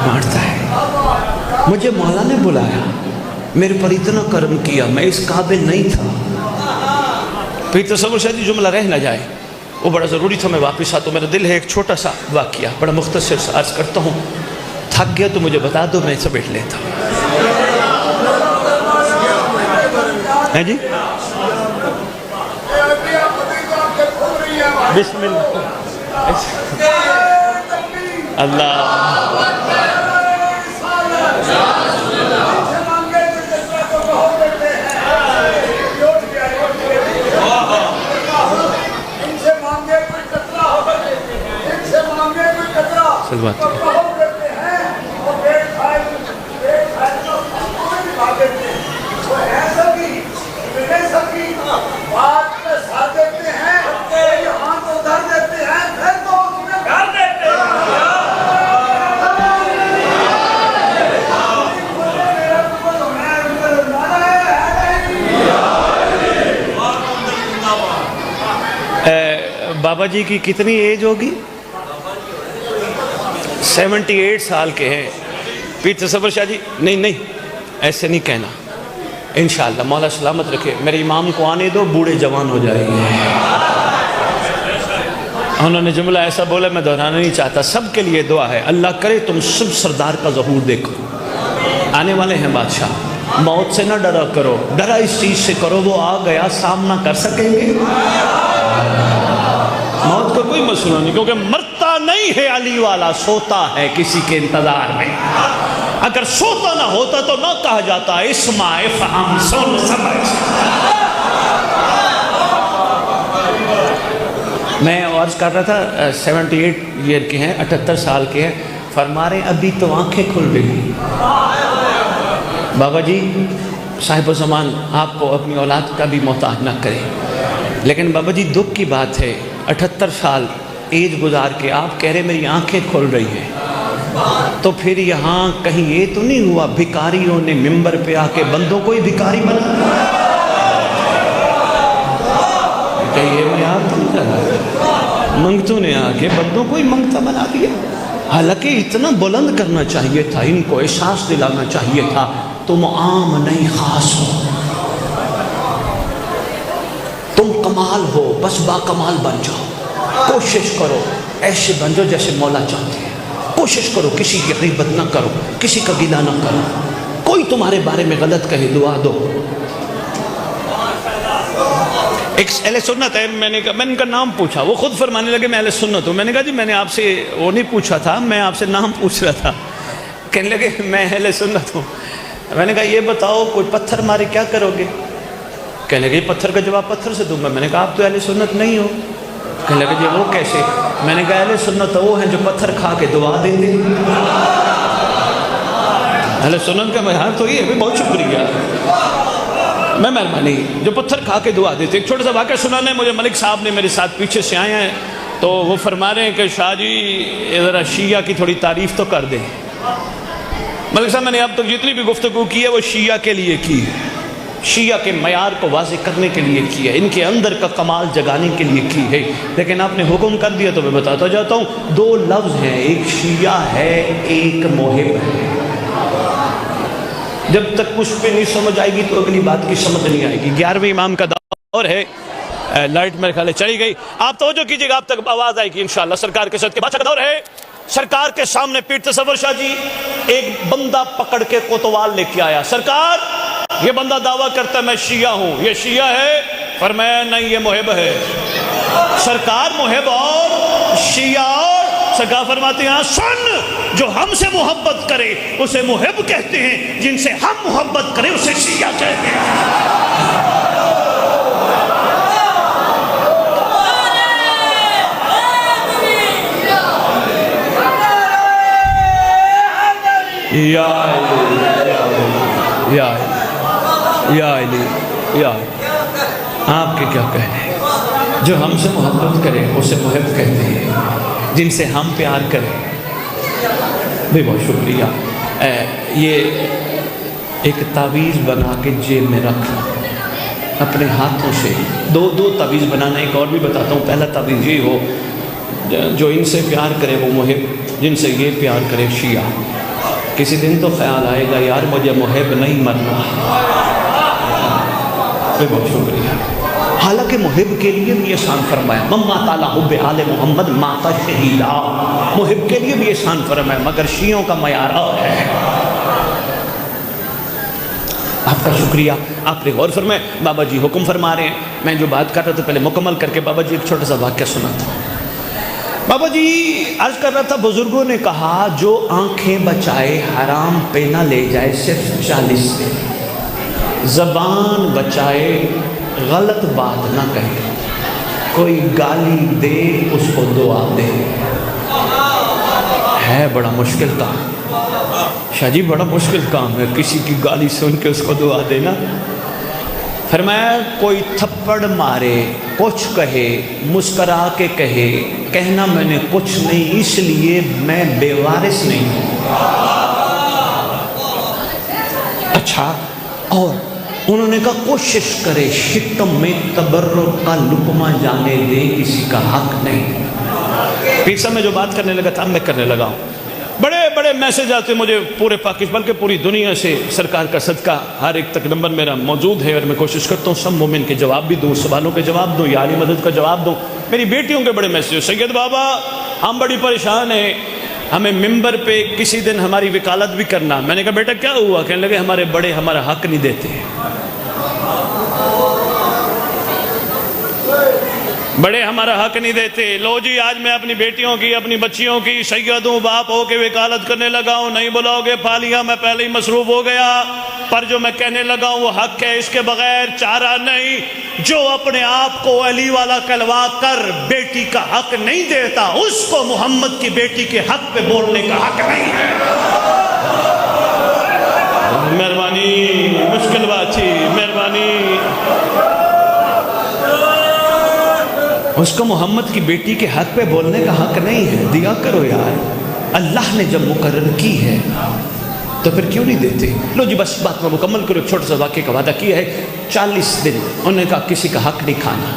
بانٹتا ہے. مجھے مولا نے بلایا، میرے پر اتنا کرم کیا، میں اس قابل نہیں تھا. پھر تصور شاید جملہ رہ نہ جائے، وہ بڑا ضروری تھا میں واپس آتا ہوں. میرا دل ہے ایک چھوٹا سا واقعہ بڑا مختصر سا عرض کرتا ہوں. تھک گیا تو مجھے بتا دو، میں سمیٹ لیتا ہوں. ہیں جی بسم اللہ. اللہ بات بابا جی کی کتنی ایج ہوگی؟ 78 سال کے ہیں. پیر تصور شاہ جی نہیں ایسے نہیں کہنا. انشاءاللہ مولا سلامت رکھے. میرے امام کو آنے دو، بوڑھے جوان ہو جائیں گے. انہوں نے جملہ ایسا بولا میں دہرانا نہیں چاہتا. سب کے لیے دعا ہے، اللہ کرے تم سب سردار کا ظہور دیکھو. آنے والے ہیں بادشاہ. موت سے نہ ڈرا کرو، ڈرا اس چیز سے کرو وہ آ گیا سامنا کر سکیں گے. موت کا کوئی مسئلہ نہیں، کیونکہ مرتا نہیں ہے علی والا، سوتا ہے کسی کے انتظار میں. اگر سوتا نہ ہوتا تو نہ کہا جاتا اسمع افہم، سن سمجھ. میں عرض کر رہا تھا 78 ایئر کے ہیں، 78 سال کے ہیں. فرما رہے ہیں ابھی تو آنکھیں کھل رہی. بابا جی صاحب زمان آپ کو اپنی اولاد کا بھی محتاج نہ کریں. لیکن بابا جی دکھ کی بات ہے، 78 سال ایج گزار کے آپ کہہ رہے میری آنکھیں کھل رہی ہیں. تو پھر یہاں کہیں یہ تو نہیں ہوا بھکاریوں نے ممبر پہ آ کے بندوں کو ہی بھکاری بنا دیا؟ کہ یہ میں آپ نہیں کر رہا، منگتوں نے آ کے بندوں کو ہی منگتا بنا دیا. حالانکہ اتنا بلند کرنا چاہیے تھا، ان کو احساس دلانا چاہیے تھا تم عام نہیں خاص ہو، تم کمال ہو، بس با کمال بن جاؤ. کوشش کرو ایسے بن جاؤ جیسے مولا چاہتے ہیں. کوشش کرو کسی کی غیبت نہ کرو، کسی کا گلہ نہ کرو، کوئی تمہارے بارے میں غلط کہے دعا دو۔ ایک اہل سنت ہے، میں نے ان کا نام پوچھا، وہ خود فرمانے لگے میں اہل سنت ہوں۔ میں نے کہا جی میں نے آپ سے وہ نہیں پوچھا تھا، میں آپ سے نام پوچھ رہا تھا۔ کہنے لگے میں اہل سنت ہوں۔ میں نے کہا یہ بتاؤ کوئی پتھر مارے کیا کرو گے؟ کہنے لگے پتھر کا جواب پتھر سے دوں گا۔ میں نے کہا آپ تو اہل سنت نہیں ہو۔ کہنے لگے جی وہ کیسے؟ میں نے کہا اہل سنت وہ ہیں جو پتھر کھا کے دعا دیں دیں۔ اہل سنت کا معیار تو یہ ہے۔ بہت شکریہ، میں مہربانی، جو پتھر کھا کے دعا دیتے۔ ایک چھوٹا سا واقعہ سنانا ہے مجھے، ملک صاحب نے میرے ساتھ پیچھے سے آئے ہیں، تو وہ فرما رہے ہیں کہ شاہ جی ذرا شیعہ کی تھوڑی تعریف تو کر دیں۔ ملک صاحب میں نے اب تک جتنی بھی گفتگو کی ہے وہ شیعہ کے لیے کی ہے، شیعہ کے معیار کو واضح کرنے کے لیے کی ہے، ان کے اندر کا کمال جگانے کے لیے کی ہے، لیکن آپ نے حکم کر دیا تو میں بتاتا جاتا ہوں۔ دو لفظ ہیں، ایک شیعہ ہے، ایک محب ہے۔ جب تک اس پہ نہیں سمجھ آئے گی تو اگلی بات کی سمجھ نہیں آئے گی۔ 11ویں امام کا دور ہے، لائٹ میرے خیال چلی گئی، آپ توجہ کیجئے گا، آپ تک آواز آئے گی انشاءاللہ۔ سرکار کے صدقے بادشاہ کا دور ہے، سرکار کے سامنے پیر تصور شاہ جی ایک بندہ پکڑ کے کوتوال لے کے آیا۔ سرکار یہ بندہ دعویٰ کرتا ہے میں شیعہ ہوں، یہ شیعہ ہے؟ فرمایا نہیں یہ محب ہے۔ سرکار محب اور شیعہ اور؟ سرکار فرماتے ہیں سن، جو ہم سے محبت کرے اسے محب کہتے ہیں، جن سے ہم محبت کریں اسے شیعہ کہتے ہیں۔ یا علی یا آپ کے کیا کہنے؟ جو ہم سے محبت کرے اسے محب کہتے ہیں، جن سے ہم پیار کریں۔ بھی بہت شکریہ۔ یہ ایک تعویذ بنا کے جیب میں رکھ اپنے ہاتھوں سے، دو تعویذ بنانا، ایک اور بھی بتاتا ہوں۔ پہلا تعویذ یہ ہو جو ان سے پیار کرے وہ محب، جن سے یہ پیار کرے شیعہ۔ کسی دن تو خیال آئے گا یار مجھے محب نہیں مرنا۔ بہت شکریہ۔ حالانکہ محب کے لیے بھی احسان فرمایا، مما تعالی حب آل محمد ماتا شہیدہ، محب کے لیے بھی احسان فرمایا، مگر شیعوں کا معیار اور ہے۔ آپ کا شکریہ، آپ نے غور فرمایا۔ بابا جی حکم فرما رہے ہیں، میں جو بات کر رہا تھا پہلے مکمل کر کے بابا جی ایک چھوٹا سا واقعہ سنا تھا۔ بابا جی عرض کر رہا تھا، بزرگوں نے کہا جو آنکھیں بچائے حرام پہ نہ لے جائے صرف 40 دن، زبان بچائے غلط بات نہ کہے، کوئی گالی دے اس کو دعا دے۔ ہے بڑا مشکل کام شاہ جی، بڑا مشکل کام ہے کسی کی گالی سن کے اس کو دعا دینا۔ فرمایا کوئی تھپڑ مارے، کچھ کہے، مسکرا کے کہے، کہنا میں نے کچھ نہیں اس لیے میں بے وارث نہیں ہوں۔ اچھا، اور انہوں نے کہا کوشش کرے شکم میں تبرک کا لقمہ جانے دے، کسی کا حق نہیں۔ پیر صاحب میں جو بات کرنے لگا تھا میں کرنے لگا ہوں۔ بڑے بڑے میسیج آتے مجھے پورے پاکستان بلکہ پوری دنیا سے، سرکار کا صدقہ ہر ایک تک نمبر میرا موجود ہے، اور میں کوشش کرتا ہوں سب مومن کے جواب بھی دوں، سوالوں کے جواب دوں، یا علی مدد کا جواب دوں۔ میری بیٹیوں کے بڑے میسیج، سید بابا ہم بڑی پریشان ہیں، ہمیں ممبر پہ کسی دن ہماری وکالت بھی کرنا۔ میں نے کہا بیٹا کیا ہوا؟ کہنے لگے ہمارے بڑے ہمارا حق نہیں دیتے، بڑے ہمارا حق نہیں دیتے۔ لو جی آج میں اپنی بیٹیوں کی، اپنی بچیوں کی سید ہوں، باپ ہو کے وکالت کرنے لگا ہوں، نہیں بلاؤ گے پھالیاں، میں پہلے ہی مصروف ہو گیا، پر جو میں کہنے لگا ہوں وہ حق ہے، اس کے بغیر چارہ نہیں۔ جو اپنے آپ کو علی والا کہلوا کر بیٹی کا حق نہیں دیتا، اس کو محمد کی بیٹی کے حق پہ بولنے کا حق نہیں ہے۔ مہربانی، مشکل بات تھی، مہربانی۔ اس کو محمد کی بیٹی کے حق پہ بولنے کا حق نہیں ہے، دیا کرو یار، اللہ نے جب مقرر کی ہے تو پھر کیوں نہیں دیتے؟ لو جی بس بات میں مکمل کرو، ایک چھوٹا سا واقعے کا وعدہ کیا ہے۔ 40 دن انہوں نے کہا کسی کا حق نہیں کھانا،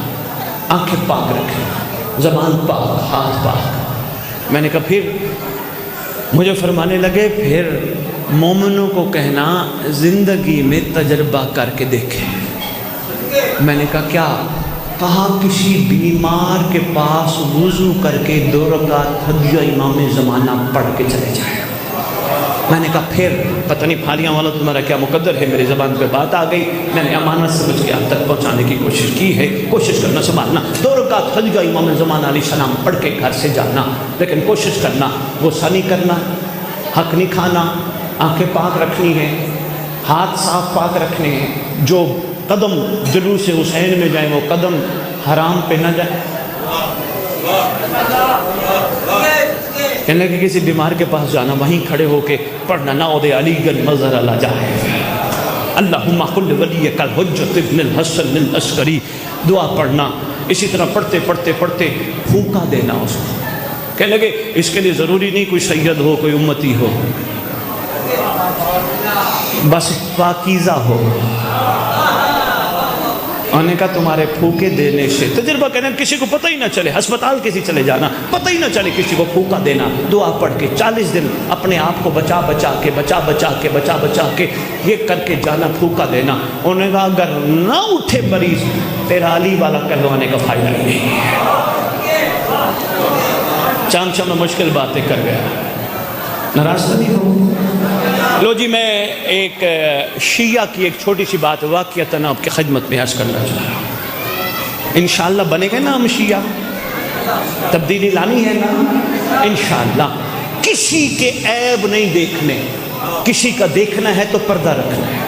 آنکھیں پاک رکھیں، زبان پاک، ہاتھ پاک۔ میں نے کہا پھر مجھے فرمانے لگے پھر مومنوں کو کہنا زندگی میں تجربہ کر کے دیکھیں۔ میں نے کہا کیا؟ کہا کسی بیمار کے پاس وضو کر کے 2 رکعت حج امام زمانہ پڑھ کے چلے جائے۔ میں نے کہا پھر پتہ نہیں پھالیاں والا تمہارا کیا مقدر ہے، میری زبان پہ بات آ گئی، میں نے امانت سمجھ کے آپ تک پہنچانے کی کوشش کی ہے۔ کوشش کرنا سنبھالنا، 2 رکعت حج امام زمانہ علیہ السلام پڑھ کے گھر سے جانا، لیکن کوشش کرنا غصہ نہیں کرنا، حق نہیں کھانا، آنکھیں پاک رکھنی ہے، ہاتھ صاف پاک رکھنے ہیں، جو قدم جلوس حسین میں جائیں وہ قدم حرام پہ نہ جائیں۔ کہنے کہ کسی بیمار کے پاس جانا، وہیں کھڑے ہو کے پڑھنا، نعوذ علی گن مظہر اللہ جائے اللہم قل ولیک الحجۃ ابن الحسن العسکری، دعا پڑھنا۔ اسی طرح پڑھتے پڑھتے پڑھتے پھونکا دینا اس کو۔ کہنے لگے اس کے لیے ضروری نہیں کوئی سید ہو، کوئی امتی ہو، بس پاکیزہ ہو۔ انہوں نے کہا تمہارے پھوکے دینے سے تجربہ کہنا کسی کو پتہ ہی نہ چلے، ہسپتال کسی چلے جانا، پتہ ہی نہ چلے کسی کو پھوکا دینا، دعا پڑھ کے 40 دن اپنے آپ کو بچا بچا کے یہ کر کے جانا، پھوکا دینا۔ انہوں نے کہا اگر نہ اٹھے مریض تیرا علی والا کہلوانے کا فائدہ ہی نہیں۔ چانچہ میں مشکل باتیں کر گیا، ناراض تو نہیں ہو؟ لو جی، میں ایک شیعہ کی ایک چھوٹی سی بات واقعتاً آپ کی خدمت میں عرض کرنا چاہ رہا ہوں۔ انشاءاللہ بنے گا نا ہم شیعہ، تبدیلی لانی ہے نا انشاءاللہ۔ کسی کے عیب نہیں دیکھنے، کسی کا دیکھنا ہے تو پردہ رکھنا ہے۔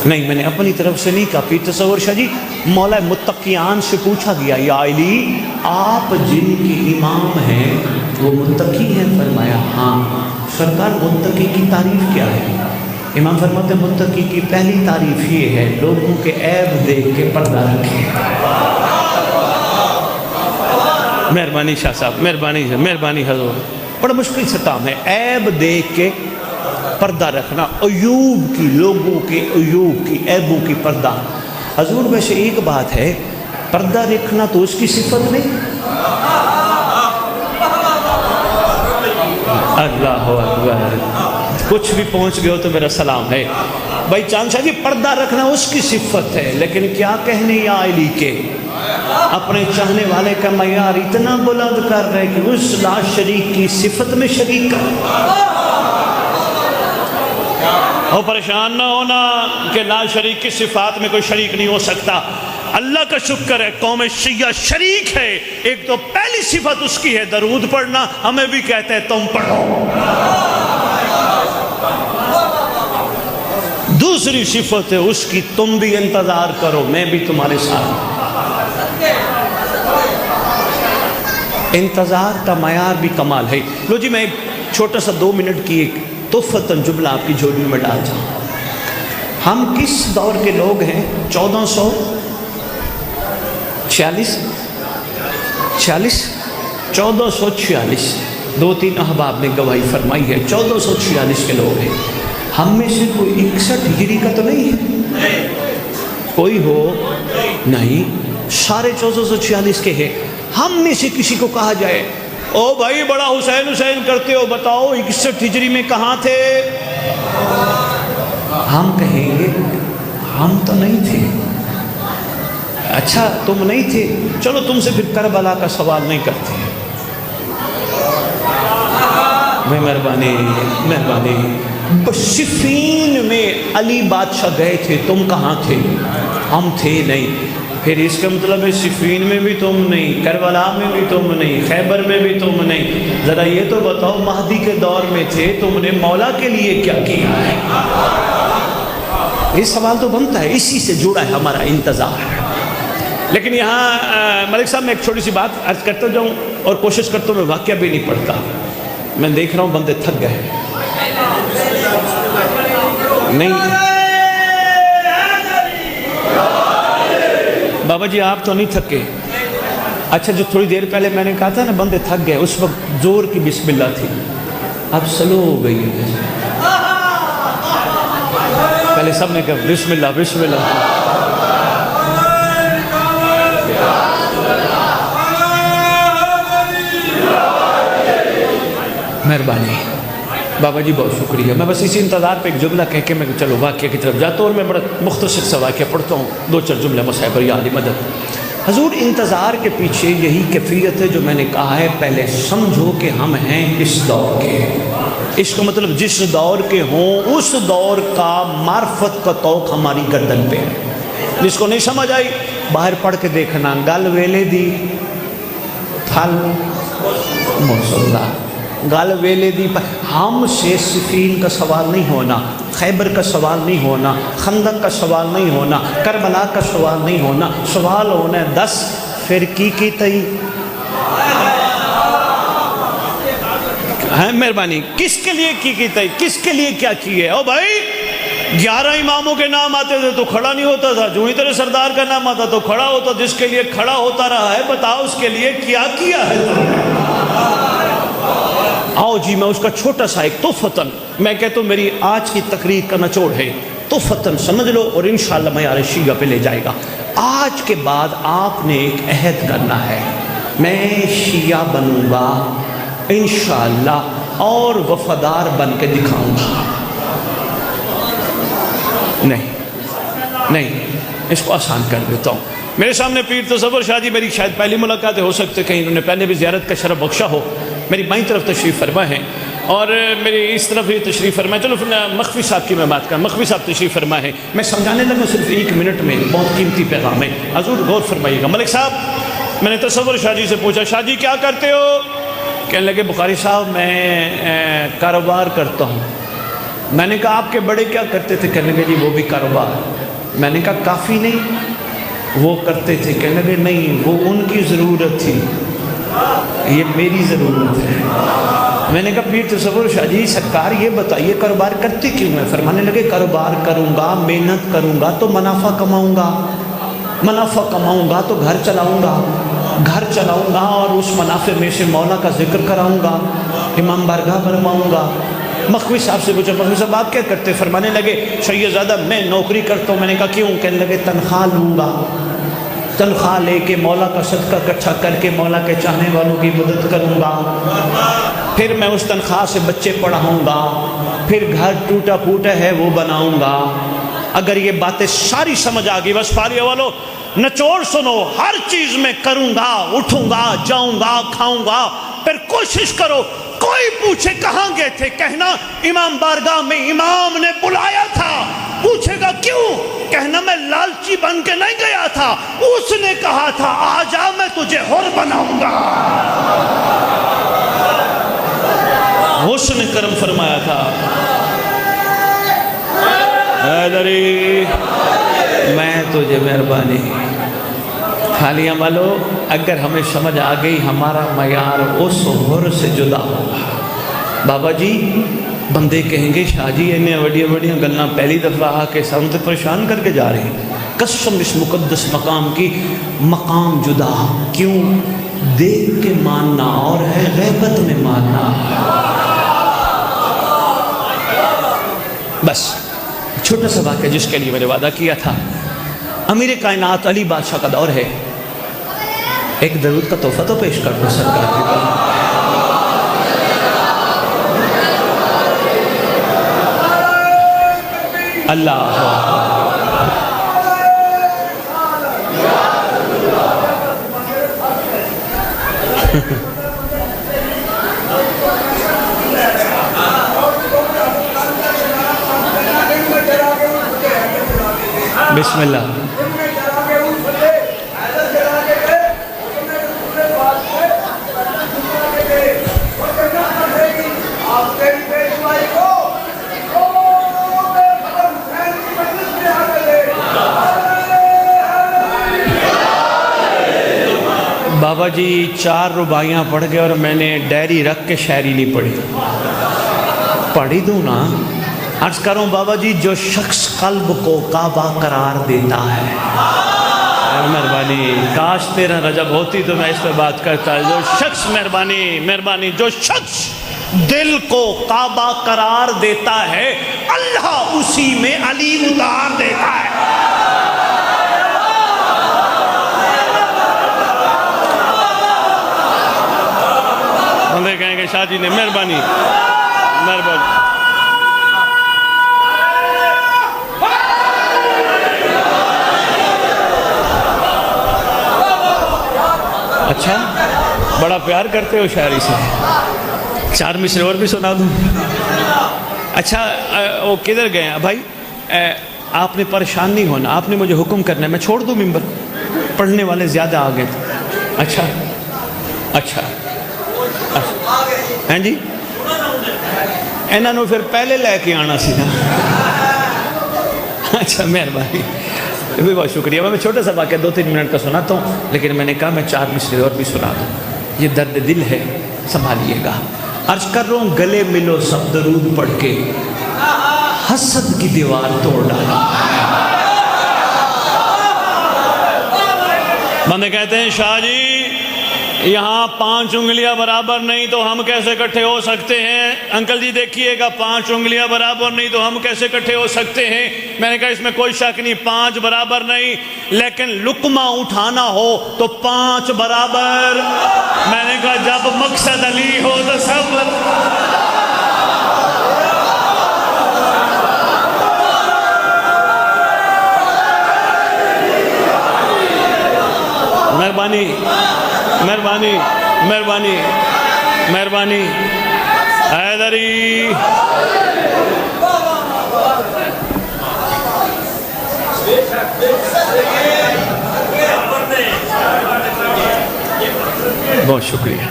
نہیں، میں نے اپنی طرف سے نہیں کہا، پیر تصور شاہ جی مولا متقیان سے پوچھا گیا یا علی آپ جن کی امام ہیں وہ متقی ہیں؟ فرمایا ہاں۔ سرکار متقی کی تعریف کیا ہے؟ امام فرماتے ہیں متقی کی پہلی تعریف یہ ہے لوگوں کے عیب دیکھ کے پردہ رکھے۔ مہربانی شاہ صاحب، مہربانی حضور، بڑا مشکل سے کام ہے عیب دیکھ کے پردہ رکھنا، عیوب کی، لوگوں کے عیوب کی، عیبوں کی پردہ۔ حضور ویسے ایک بات ہے، پردہ رکھنا تو اس کی صفت نہیں۔ اللہ اکبر، کچھ بھی پہنچ گئے ہو تو میرا سلام ہے بھائی چاند شاہ جی، پردہ رکھنا اس کی صفت ہے، لیکن کیا کہنے یا علی کے اپنے چاہنے والے کا معیار اتنا بلند کر رہے کہ اس لا شریک کی صفت میں شریک کر۔ اور پریشان نہ ہونا کہ لا شریک کی صفات میں کوئی شریک نہیں ہو سکتا۔ اللہ کا شکر ہے قوم شیعہ شریک ہے۔ ایک تو پہلی صفت اس کی ہے درود پڑھنا، ہمیں بھی کہتے ہیں تم پڑھو۔ دوسری صفت ہے اس کی تم بھی انتظار کرو، میں بھی تمہارے ساتھ۔ انتظار کا معیار بھی کمال ہے۔ لو جی، میں ایک چھوٹا سا 2 منٹ کی ایک تحفتاً جملہ آپ کی جھولی میں ڈال جاؤں۔ ہم کس دور کے لوگ ہیں؟ 1446 2-3 احباب نے گواہی فرمائی ہے، 1446 کے لوگ ہیں۔ ہم میں سے کوئی 61 ہجری کا تو نہیں ہے؟ کوئی ہو نہیں، سارے 1446 کے ہیں۔ ہم میں سے کسی کو کہا جائے او بھائی بڑا حسین حسین کرتے ہو، بتاؤ 61 ہجری میں کہاں تھے؟ ہم کہیں گے ہم تو نہیں تھے۔ اچھا تم نہیں تھے، چلو تم سے پھر کربلا کا سوال نہیں کرتے۔ مہربانی صفین میں علی بادشاہ گئے تھے، تم کہاں تھے؟ ہم تھے نہیں۔ پھر اس کا مطلب ہے صفین میں بھی تم نہیں، کربلا میں بھی تم نہیں، خیبر میں بھی تم نہیں۔ ذرا یہ تو بتاؤ مہدی کے دور میں تھے، تم نے مولا کے لیے کیا کیا ہے؟ یہ سوال تو بنتا ہے، اسی سے جڑا ہے ہمارا انتظار۔ لیکن یہاں ملک صاحب میں ایک چھوٹی سی بات عرض کرتا جاؤں اور کوشش کرتا ہوں میں واقعہ بھی نہیں پڑھتا۔ میں دیکھ رہا ہوں بندے تھک گئے نہیں۔ بابا جی آپ تو نہیں تھکے؟ اچھا جو تھوڑی دیر پہلے میں نے کہا تھا نا بندے تھک گئے، اس وقت زور کی بسم اللہ تھی، اب سلو ہو گئی ہے۔ پہلے سب نے کہا بسم اللہ بسم اللہ۔ بابا جی بہت شکریہ. میں بس اسی انتظار پہ ایک جملہ کہہ کے میں چلو واقعہ کی طرف جاتا ہوں، اور میں بڑا مختصر سا واقعہ پڑھتا ہوں، 2-4 جملے مصحف یا علی مدد. حضور انتظار کے پیچھے یہی کیفیت ہے جو میں نے کہا ہے، پہلے سمجھو کہ ہم ہیں اس دور کے. اس کا مطلب جس دور کے ہوں اس دور کا معرفت کا توق ہماری گردن پہ ہے. جس کو نہیں سمجھ آئی باہر پڑھ کے دیکھنا. گل ویلے دی پھل موصلہ، گل ویلے دی. ہم سے صفین کا سوال نہیں ہونا، خیبر کا سوال نہیں ہونا، خندق کا سوال نہیں ہونا، کربلا کا سوال نہیں ہونا. سوال ہونا ہے 10 پھر کی تئی ہے مہربانی. کس کے لیے کی تئی، کس کے لیے کیا کیے؟ او بھائی 11 اماموں کے نام آتے تھے تو کھڑا نہیں ہوتا تھا، جو ہی تیرے سردار کا نام آتا تو کھڑا ہوتا. جس کے لیے کھڑا ہوتا رہا ہے بتاؤ اس کے لیے کیا کیا ہے. آؤ جی میں اس کا چھوٹا سا ایک تحفتاً میں کہتا ہوں، میری آج کی تقریر کا نچوڑ ہے، تحفتاً سمجھ لو اور انشاءاللہ معیار شیعہ پہ لے جائے گا. آج کے بعد آپ نے ایک عہد کرنا ہے، میں شیعہ بنوں گا انشاءاللہ اور وفادار بن کے دکھاؤں گا. نہیں اس کو آسان کر دیتا ہوں. میرے سامنے پیر تصور شاہ جی، میری شاید پہلی ملاقات ہو سکتے، کہیں انہوں نے پہلے بھی زیارت کا شرف بخشا ہو. میری بائیں طرف تشریف فرما ہے اور میری اس طرف یہ تشریف فرما ہے. چلو مخفی صاحب کی میں بات کروں. مخفی صاحب تشریف فرما ہے. میں سمجھانے لگا صرف 1 منٹ میں، بہت قیمتی پیغام ہے، حضور غور فرمائیے گا. ملک صاحب، میں نے تصور شاہ جی سے پوچھا، شاہ جی کیا کرتے ہو؟ کہنے لگے بخاری صاحب میں کاروبار کرتا ہوں. میں نے کہا آپ کے بڑے کیا کرتے تھے؟ کہنے لگے جی وہ بھی کاروبار. میں نے کہا کافی نہیں وہ کرتے تھے؟ کہنے لگے نہیں وہ ان کی ضرورت تھی، یہ میری ضرورت ہے. میں نے کہا پیر تصور شاہ جی سرکار یہ بتائیے کاروبار کرتے کیوں ہیں؟ فرمانے لگے کاروبار کروں گا، محنت کروں گا تو منافع کماؤں گا، منافع کماؤں گا تو گھر چلاؤں گا، گھر چلاؤں گا اور اس منافع میں سے مولا کا ذکر کراؤں گا، امام بارگاہ بنواؤں گا. مخوی صاحب سے پوچھا مخوی صاحب آپ کیا کرتے؟ فرمانے لگے سید زادہ میں نوکری کرتا ہوں. میں نے کہا کیوں؟ کہنے لگے تنخواہ لوں گا، تنخواہ لے کے مولا کا صدقہ اکٹھا کر کے مولا کے چاہنے والوں کی مدد کروں گا، پھر میں اس تنخواہ سے بچے پڑھاؤں گا، پھر گھر ٹوٹا پھوٹا ہے وہ بناؤں گا. اگر یہ باتیں ساری سمجھ آ گئی، بس فاریہ والو نچوڑ سنو، ہر چیز میں کروں گا، اٹھوں گا، جاؤں گا، کھاؤں گا. پھر کوشش کرو کوئی پوچھے کہاں گئے تھے، کہنا امام بارگاہ میں امام نے بلایا تھا. پوچھے گا کیوں؟ کہنا میں لالچی بن کے نہیں گیا تھا، اس نے کہا تھا آ جا میں تجھے حر بناؤں گا. اس نے کرم فرمایا تھا. حیدری میں تجھے مہربانی. حالیہ والو اگر ہمیں سمجھ آ گئی ہمارا معیار اس حر سے جدا ہوگا. بابا جی بندے کہیں گے شاہ جی انہیں وڈیاں وڈیاں گلنا پہلی دفعہ آ کے سامنے پریشان کر کے جا رہے ہیں. قسم اس مقدس مقام کی، مقام جدا کیوں؟ دیکھ کے ماننا اور ہے غیبت میں ماننا. بس چھوٹا سا واقعہ جس کے لیے میں نے وعدہ کیا تھا. امیر کائنات علی بادشاہ کا دور ہے. ایک درود کا تحفہ تو پیش کر دو سرکار کے پاس. اللہ بسم اللہ. بابا جی 4 رباعیاں پڑھ گئے اور میں نے ڈائری رکھ کے شاعری نہیں پڑھی. پڑھی دوں نا. عرض کروں بابا جی جو شخص قلب کو کعبہ قرار دیتا ہے، مہربانی کاش 13 رجب ہوتی تو میں اس پہ بات کرتا. جو شخص مہربانی جو شخص دل کو کعبہ قرار دیتا ہے اللہ اسی میں علی اتار دیتا ہے. بندے کہیں گے شاہ جی نے مہربانی مہربانی. اچھا بڑا پیار کرتے ہو شاعری سے. 4 مصرے اور بھی سنا دوں. اچھا وہ کدھر گئے ہیں بھائی؟ آپ نے پریشان نہیں ہونا, آپ نے مجھے حکم کرنا ہے, میں چھوڑ دوں ممبر؟ پڑھنے والے زیادہ آ گئے تھے. اچھا اچھا ہیں جی, انہوں نے پھر پہلے لے کے آنا سی نا. اچھا مہربانی, بھی بہت شکریہ. میں چھوٹا سا واقعہ 2-3 منٹ کا سناتا ہوں, لیکن میں نے کہا میں 4 مصرے اور بھی سنا دوں. یہ درد دل ہے, سنبھالیے گا. عرض کر رہا ہوں, گلے ملو سب درود پڑھ کے, حسد کی دیوار توڑ ڈالا. بندے کہتے ہیں شاہ جی یہاں 5 انگلیاں برابر نہیں تو ہم کیسے اکٹھے ہو سکتے ہیں؟ انکل جی دیکھیے گا, 5 انگلیاں برابر نہیں تو ہم کیسے اکٹھے ہو سکتے ہیں؟ میں نے کہا اس میں کوئی شک نہیں, 5 برابر نہیں, لیکن لقمہ اٹھانا ہو تو 5 برابر. میں نے کہا جب مقصد علی ہو تو سب. مہربانی مہربانی مہربانی مہربانی. حیدری بہت شکریہ.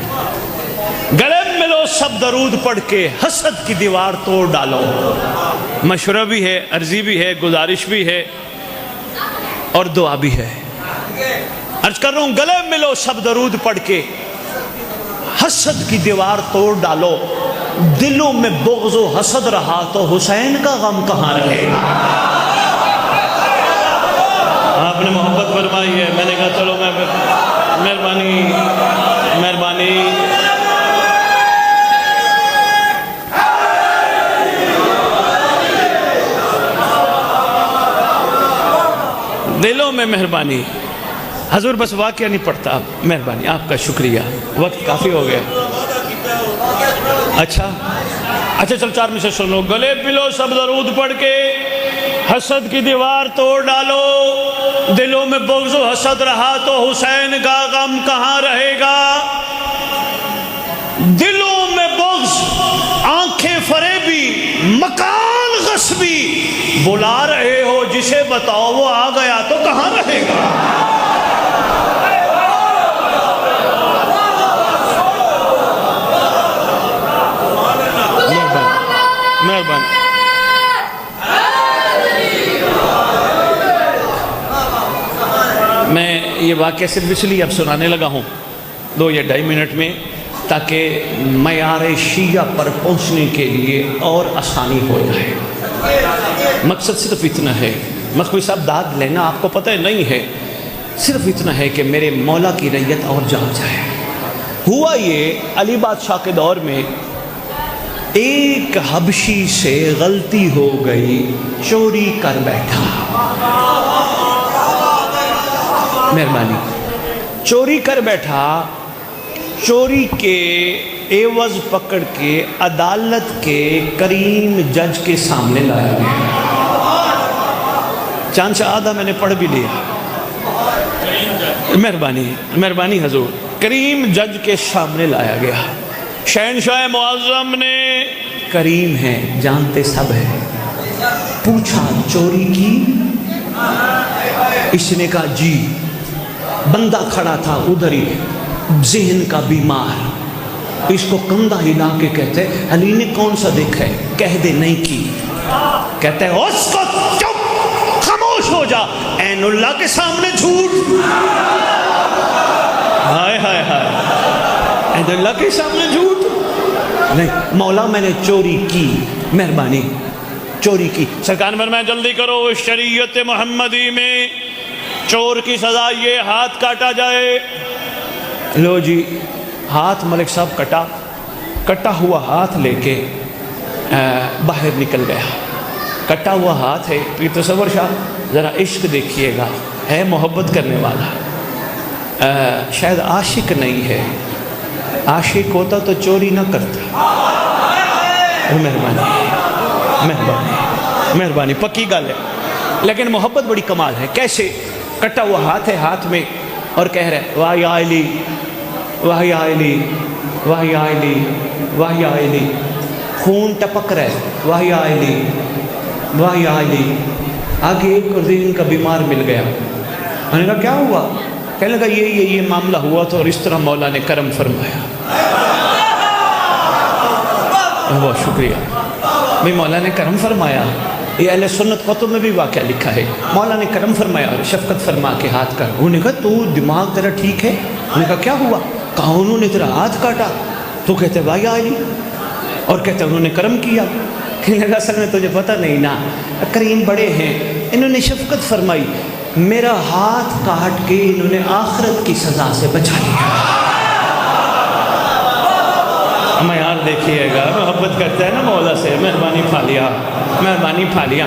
گلے ملو سب درود پڑھ کے, حسد کی دیوار توڑ ڈالو. مشورہ بھی ہے, عرضی بھی ہے, گزارش بھی ہے اور دعا بھی ہے. عرض کر رہا ہوں, گلے ملو سب درود پڑھ کے, حسد کی دیوار توڑ ڈالو. دلوں میں بغض و حسد رہا تو حسین کا غم کہاں رہے گا؟ آپ نے محبت فرمائی ہے, میں نے کہا چلو میں مہربانی مہربانی. دلوں میں مہربانی. حضور بس واقعہ نہیں پڑھتا, مہربانی آپ کا شکریہ, وقت کافی ہو گیا. اچھا اچھا چل 4 مصرے سنو. گلے ملو سب درود پڑھ کے, حسد کی دیوار توڑ ڈالو. دلوں میں بغض و حسد رہا تو حسین کا غم کہاں رہے گا؟ دلوں میں بغض, آنکھیں فریبی, مکان غصبی, بلا رہے ہو جسے بتاؤ وہ آ گیا تو کہاں رہے گا؟ مہربانی. میں یہ واقعہ صرف اس لیے اب سنانے لگا ہوں 2 یا 2.5 منٹ میں, تاکہ معیار شیعہ پر پہنچنے کے لیے اور آسانی ہو جائے. مقصد صرف اتنا ہے. مخوی صاحب داد لینا آپ کو پتہ نہیں ہے, صرف اتنا ہے کہ میرے مولا کی ریت اور جان جائے. ہوا یہ, علی بادشاہ کے دور میں ایک حبشی سے غلطی ہو گئی, چوری کر بیٹھا. مہربانی. چوری کر بیٹھا, چوری کے عوض پکڑ کے عدالت کے کریم جج کے سامنے لایا گیا. چاند سے آدھا میں نے پڑھ بھی لیا. مہربانی مہربانی حضور. کریم جج کے سامنے لایا گیا. شہنشاہ معظم نے, کریم ہے جانتے سب ہے, پوچھا چوری کی؟ اس نے کہا جی. بندہ کھڑا تھا ادھر ہی, ذہن کا بیمار, اس کو کندھا ہلا کے کہتے علی نے کون سا دیکھا ہے؟ کہہ دے نہیں کی. کہتے ہیں اس کو چپ, خاموش ہو جا, عین اللہ کے سامنے جھوٹ. ہائے ہائے ہائے, عین اللہ کے سامنے جھوٹ نہیں. مولا میں نے چوری کی. مہربانی چوری کی. سرکار فرمایا جلدی کرو, شریعت محمدی میں چور کی سزا یہ ہاتھ کاٹا جائے. لو جی, ہاتھ ملک صاحب کٹا. کٹا ہوا ہاتھ لے کے باہر نکل گیا. کٹا ہوا ہاتھ ہے. یہ تصور شاہ ذرا عشق دیکھیے گا, ہے محبت کرنے والا, شاید عاشق نہیں ہے. عاشق ہوتا تو چوری نہ کرتا. مہربانی مہربانی مہربانی، پکی گل ہے، لیکن محبت بڑی کمال ہے۔ کیسے؟ کٹا ہوا ہاتھ ہے ہاتھ میں اور کہہ رہے واہ یا علی واہ یا علی واہ یا علی واہ یا علی، خون ٹپک رہا ہے، واہ یا علی واہ یا علی۔ آگے ایک اور دن کا بیمار مل گیا، میں نے کہا کیا ہوا؟ کہنے لگا یہ معاملہ ہوا تو اور اس طرح مولا نے کرم فرمایا۔ بہت شکریہ بھئی، مولا نے کرم فرمایا۔ یہ اہل سنت کتب میں بھی واقعہ لکھا ہے، مولا نے کرم فرمایا اور شفقت فرما کے ہاتھ کر۔ انہوں نے کہا تو دماغ تیرا ٹھیک ہے؟ انہوں نے کہا کیا ہوا؟ کہا انہوں نے تیرا ہاتھ کاٹا، تو کہتے واہ یا علی، اور کہتے انہوں نے کرم کیا۔ کہنے لگا اصل میں تجھے پتہ نہیں نا، کریم بڑے ہیں، انہوں نے شفقت فرمائی، میرا ہاتھ کاٹ کے انہوں نے آخرت کی سزا سے بچا لیا۔ ہمیں یار دیکھیے گا، محبت کرتا ہے نا مولا سے، مہربانی پھالیا مہربانی پھالیا،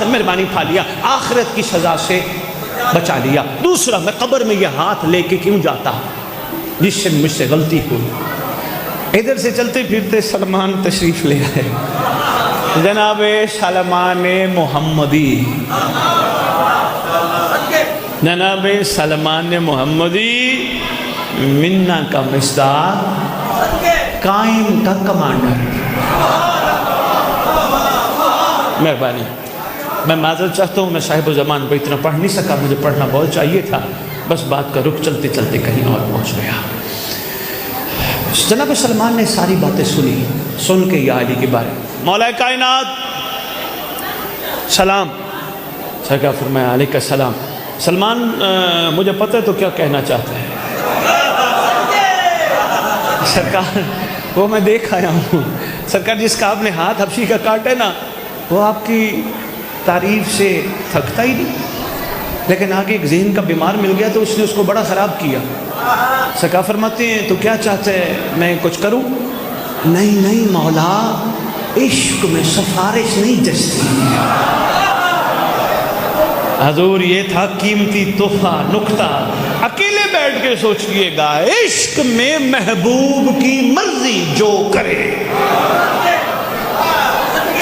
مہربانی پھالیا، آخرت کی سزا سے بچا لیا۔ دوسرا، میں قبر میں یہ ہاتھ لے کے کیوں جاتا جس سے مجھ سے غلطی ہوئی؟ ادھر سے چلتے پھرتے سلمان تشریف لے آئے، جناب سلمان محمدی، جناب سلمان محمدی، منا کا مصداق، قائم کا کمانڈر۔ مہربانی، میں معذرت چاہتا ہوں، میں صاحب زمان کو اتنا پڑھ نہیں سکا، مجھے پڑھنا بہت چاہیے تھا، بس بات کا رخ چلتے چلتے کہیں اور پہنچ گیا۔ جناب سلمان نے ساری باتیں سنی، سن کے یا علی کے بارے مولا کائنات سلام، سرکار فرمایا علیکہ السلام۔ سلمان مجھے پتہ ہے تو کیا کہنا چاہتا ہے؟ سرکار وہ میں دیکھ آیا ہوں، سرکار جس کا آپ نے ہاتھ حبشی کا کاٹا ہے نا، وہ آپ کی تعریف سے تھکتا ہی نہیں، لیکن آگے ایک ذہن کا بیمار مل گیا تو اس نے اس کو بڑا خراب کیا۔ سرکار فرماتے ہیں تو کیا چاہتے ہیں میں کچھ کروں؟ نہیں نہیں مولا، عشق میں سفارش نہیں جچتی۔ حضور یہ تھا قیمتی تحفہ، نکتہ، اکیلے بیٹھ کے سوچئے گا، عشق میں محبوب کی مرضی جو کرے۔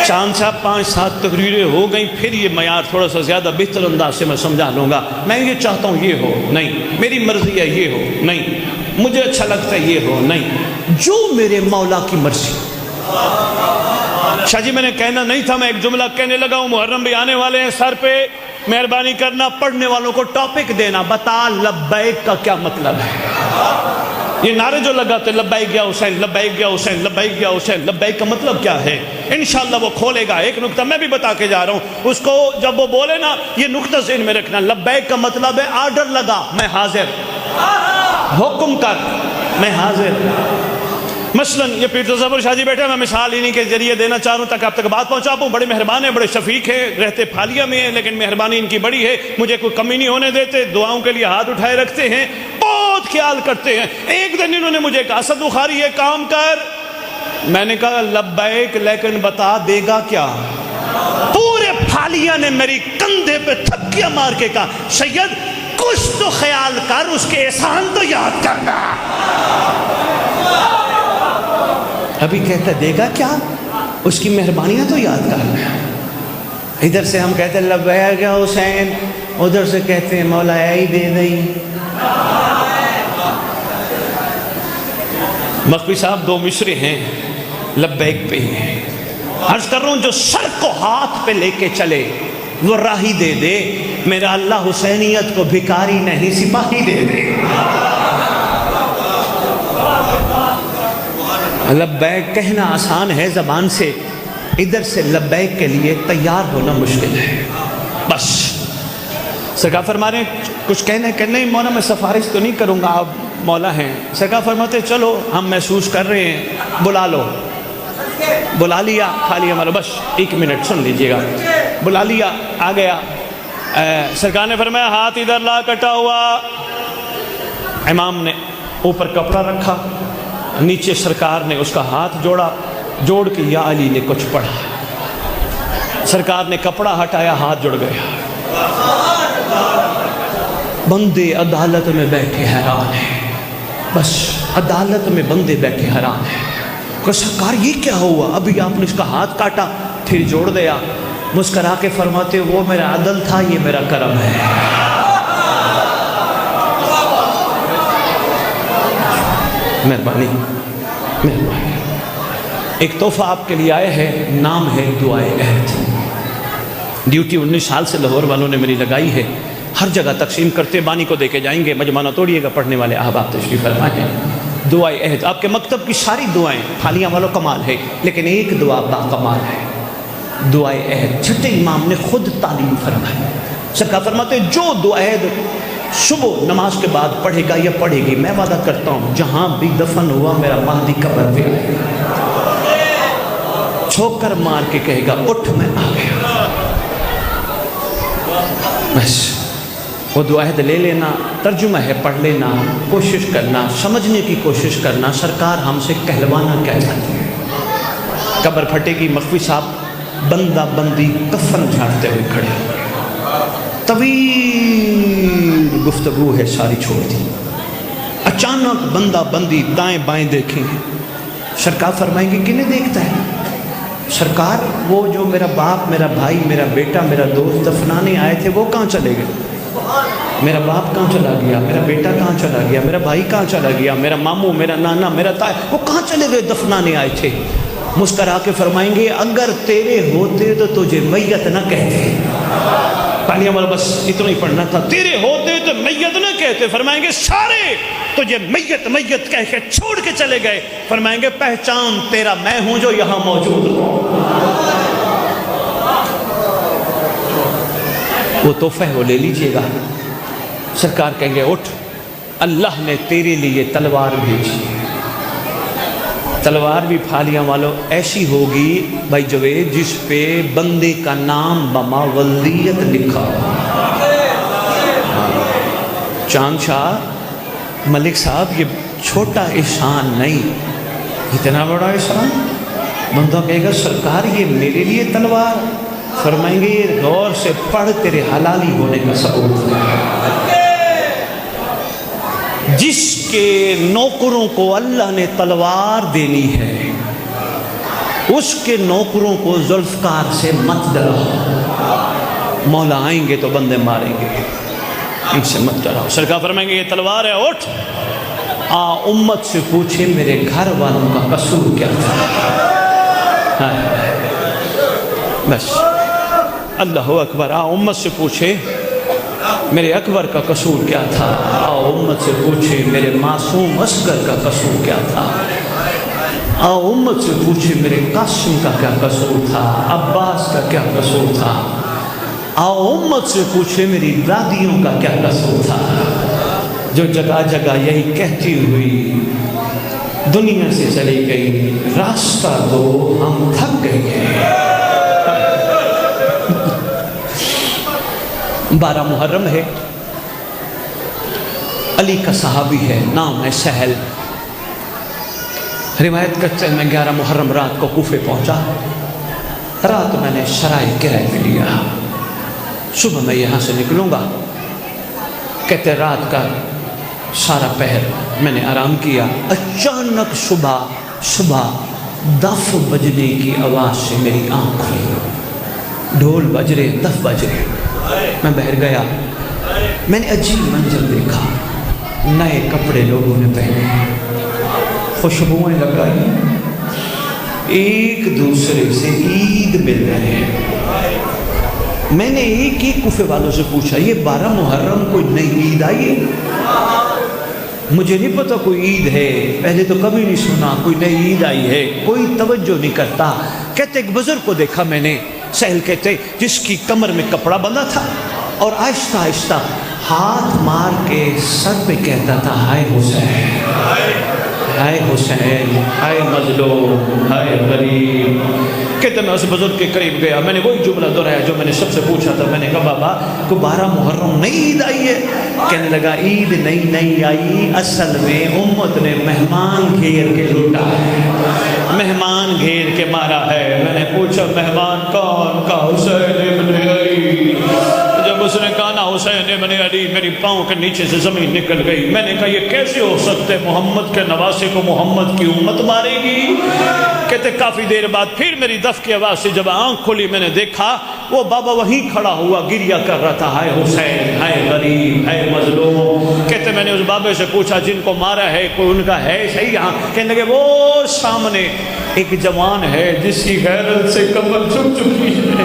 چاند صاحب 5-7 تقریریں ہو گئیں، پھر یہ معیار تھوڑا سا زیادہ بہتر انداز سے میں سمجھا لوں گا۔ میں یہ چاہتا ہوں یہ ہو، نہیں، میری مرضی ہے یہ ہو، نہیں، مجھے اچھا لگتا ہے یہ ہو، نہیں، جو میرے مولا کی مرضی۔ شاہ جی میں نے کہنا نہیں تھا، میں ایک جملہ کہنے لگا ہوں، محرم بھی آنے والے ہیں، سر پہ مہربانی کرنا پڑھنے والوں کو ٹاپک دینا، بتا لبیک کا کیا مطلب ہے۔ یہ نعرے جو لگاتے لبیک یا حسین، لبیک یا حسین، لبیک یا حسین، لبیک کا مطلب کیا ہے؟ انشاءاللہ وہ کھولے گا۔ ایک نکتہ میں بھی بتا کے جا رہا ہوں، اس کو جب وہ بولے نا، یہ نکتہ ذہن میں رکھنا، لبیک کا مطلب ہے آرڈر لگا، میں حاضر، حکم کر، میں حاضر۔ مثلا یہ پیر تصور شاہ جی بیٹھے، میں مثال انہی کے ذریعے دینا چاہ رہا ہوں تاکہ آپ تک بات پہنچا پاؤں۔ بڑے مہربان ہیں، بڑے شفیق ہیں، رہتے پھالیا میں ہیں، لیکن مہربانی ان کی بڑی ہے، مجھے کوئی کمی نہیں ہونے دیتے، دعاؤں کے لیے ہاتھ اٹھائے رکھتے ہیں، بہت خیال کرتے ہیں۔ ایک دن انہوں نے مجھے کہا اسد بخاری یہ کام کر، میں نے کہا لبیک، لیکن بتا دے گا کیا؟ پورے پھالیا نے میری کندھے پہ تھپکیاں مار کے کہا سید کچھ تو خیال کر، اس کے احسان تو یاد کرنا۔ ابھی کہتا دے گا کیا، اس کی مہربانیاں تو یاد کرنا۔ ادھر سے ہم کہتے ہیں لبیک یا حسین، ادھر سے کہتے ہیں مولا اے دے دئی۔ مخفی صاحب 2 مصرے ہیں لبیک پہ ہیں، عرض کر رہا ہوں جو سر کو ہاتھ پہ لے کے چلے وہ راہی دے دے، میرا اللہ حسینیت کو بھکاری نہیں سپاہی دے دے۔ لبیک کہنا آسان ہے زبان سے، ادھر سے لبیک کے لیے تیار ہونا مشکل ہے۔ بس سرکار فرما رہے ہیں کچھ کہنے کہ نہیں مولا میں سفارش تو نہیں کروں گا، آپ مولا ہیں۔ سرکار فرماتے چلو ہم محسوس کر رہے ہیں، بلا لو۔ بلا لیا، خالی ہمارا بس 1 منٹ سن لیجئے گا، بلا لیا، آ گیا۔ سرکار نے فرمایا ہاتھ ادھر لا، کٹا ہوا۔ امام نے اوپر کپڑا رکھا، نیچے سرکار نے اس کا ہاتھ جوڑا، جوڑ کے یا علی نے کچھ پڑھا۔ سرکار نے کپڑا ہٹایا، ہاتھ جڑ گیا۔ بندے عدالت میں بیٹھے حیران ہیں، بس عدالت میں بندے بیٹھے حیران ہیں۔ کہ سرکار یہ کیا ہوا؟ ابھی آپ نے اس کا ہاتھ کاٹا پھر جوڑ دیا. مسکرا کے فرماتے وہ میرا عدل تھا، یہ میرا کرم ہے. مہربانی مہربانی. ایک تحفہ آپ کے لیے آیا ہے، نام ہے دعائے عہد. ڈیوٹی 19 سال سے لاہور والوں نے میری لگائی ہے، ہر جگہ تقسیم کرتے، بانی کو دے کے جائیں گے. مجمع نہ توڑیے گا، پڑھنے والے احباب تشریف فرمائیں. دعائے عہد آپ کے مکتب کی ساری دعائیں پھالیاں والوں کمال ہے، لیکن ایک دعا با کمال ہے، دعائے عہد. چھٹے امام نے خود تعلیم فرمائی. سرکار فرماتے جو دعائے عہد صبح نماز کے بعد پڑھے گا یا پڑھے گی، میں وعدہ کرتا ہوں جہاں بھی دفن ہوا میرا مہدی قبر پہ آئے گا، چھوکر مار کے کہے گا اٹھ میں آ گیا. بس وہ دعا عہد لے لینا، ترجمہ ہے پڑھ لینا، کوشش کرنا، سمجھنے کی کوشش کرنا سرکار ہم سے کہلوانا کیا چاہتے ہیں. قبر پھٹے گی، مخفی صاحب بندہ بندی کفن جھاڑتے ہوئے کھڑے ہیں، طویل گفتگو ہے ساری چھوڑ دی. اچانک بندہ بندی دائیں بائیں دیکھیں گے. سرکار فرمائیں گے کنہیں دیکھتا ہے؟ سرکار وہ جو میرا باپ، میرا بھائی، میرا بیٹا، میرا دوست دفنانے آئے تھے وہ کہاں چلے گئے؟ میرا باپ کہاں چلا گیا؟ میرا بیٹا کہاں چلا گیا؟ میرا بھائی کہاں چلا گیا؟ میرا ماموں، میرا نانا، میرا تایا، وہ کہاں چلے گئے دفنانے آئے تھے؟ مسکرا کے فرمائیں گے اگر تیرے ہوتے تو تجھے میت نہ کہتے. پانی ہمارا بس اتنا ہی پڑھنا تھا. تیرے ہوتے تو میت نہ کہتے. فرمائیں گے سارے تجھے میت میت کہہ کے چھوڑ کے چلے گئے. فرمائیں گے پہچان تیرا میں ہوں جو یہاں موجود ہوں. وہ تحفہ ہے وہ لے لیجئے گا. سرکار کہیں گے اٹھ، اللہ نے تیرے لیے تلوار بھیجی. تلوار بھی پھالیاں والوں ایسی ہوگی بھائی جوید جس پہ بندے کا نام بماولیت لکھا. چاند شاہ ملک صاحب یہ چھوٹا احسان نہیں، اتنا بڑا احسان. بندہ کہے گا سرکار یہ میرے لیے تلوار. فرمائیں گے یہ غور سے پڑھ تیرے حلالی ہونے کا ثبوت ہے. جس کے نوکروں کو اللہ نے تلوار دینی ہے اس کے نوکروں کو ذوالفقار سے مت ڈراؤ. مولا آئیں گے تو بندے ماریں گے، ان سے مت ڈراؤ. سرکار فرمائیں گے یہ تلوار ہے، اٹھ آ امت سے پوچھے میرے گھر والوں کا قصور کیا تھا. بس اللہ اکبر. آ امت سے پوچھے میرے اکبر کا قصور کیا تھا. آؤ امت سے پوچھے میرے معصوم اصغر کا قصور کیا تھا. آؤ امت سے پوچھے میرے قاسم کا کیا قصور تھا، عباس کا کیا قصور تھا. آؤ امت سے پوچھے میری دادیوں کا کیا قصور تھا جو جگہ جگہ یہی کہتی ہوئی دنیا سے چلی گئی راستہ دو ہم تھک گئے ہیں. 12 محرم ہے، علی کا صحابی ہے، نام ہے سہل. روایت کرتے ہیں میں 11 محرم رات کو کوفے پہنچا. رات میں نے شرائع کرائے پہ لیا، صبح میں یہاں سے نکلوں گا. کہتے رات کا سارا پہر میں نے آرام کیا. اچانک صبح دف بجنے کی آواز سے میری آنکھ کھلی. ڈھول بج رہے، دف بج رہے. میں بہر گیا. میں نے عجیب منظر دیکھا. نئے کپڑے لوگوں نے پہنے، خوشبوئیں لگائی، ایک دوسرے سے عید مل رہے ہیں. میں نے ایک کوفے والوں سے پوچھا یہ 12 محرم کوئی نئی عید آئی ہے؟ مجھے نہیں پتا کوئی عید ہے، پہلے تو کبھی نہیں سنا کوئی نئی عید آئی ہے. کوئی توجہ نہیں کرتا. کہتے ایک بزرگ کو دیکھا میں نے، سہل کہتے جس کی کمر میں کپڑا بندھا تھا اور آہستہ آہستہ ہاتھ مار کے سر پہ کہتا تھا ہائے حسین، ہائے حسین، ہائے مظلوم، ہائے غریب. کہتے میں اس بزرگ کے قریب گیا. میں نے وہی جملہ دہرایا جو میں نے سب سے پوچھا تھا. میں نے کہا بابا کو 12 محرم نئی عید آئی ہے؟ کہنے لگا عید نہیں آئی، اصل میں امت نے مہمان گھیر کے لوٹا ہے، مہمان گھیر کے مارا ہے. میں نے پوچھا مہمان کون؟ کا حسین ابن علی. جب اس نے کہا نا حسین ابن علی، میری پاؤں کے نیچے سے زمین نکل گئی۔ میں نے کہا یہ کیسے ہو سکتے، محمد کے نواسے کو محمد کی امت مارے گی؟ کہتے کافی دیر بعد پھر میری دف کی آواز سے جب آنکھ کھلی میں نے دیکھا وہ بابا وہیں کھڑا ہوا گریہ کر رہا تھا، ہائے حسین، ہائے غریب، ہائے مظلوم۔ کہتے میں نے اس بابے سے پوچھا جن کو مارا ہے کوئی ان کا ہے صحیح یہاں؟ کہنے لگے وہ سامنے ایک جوان ہے جس کی غیرت سے کمر جھک چکی ہے،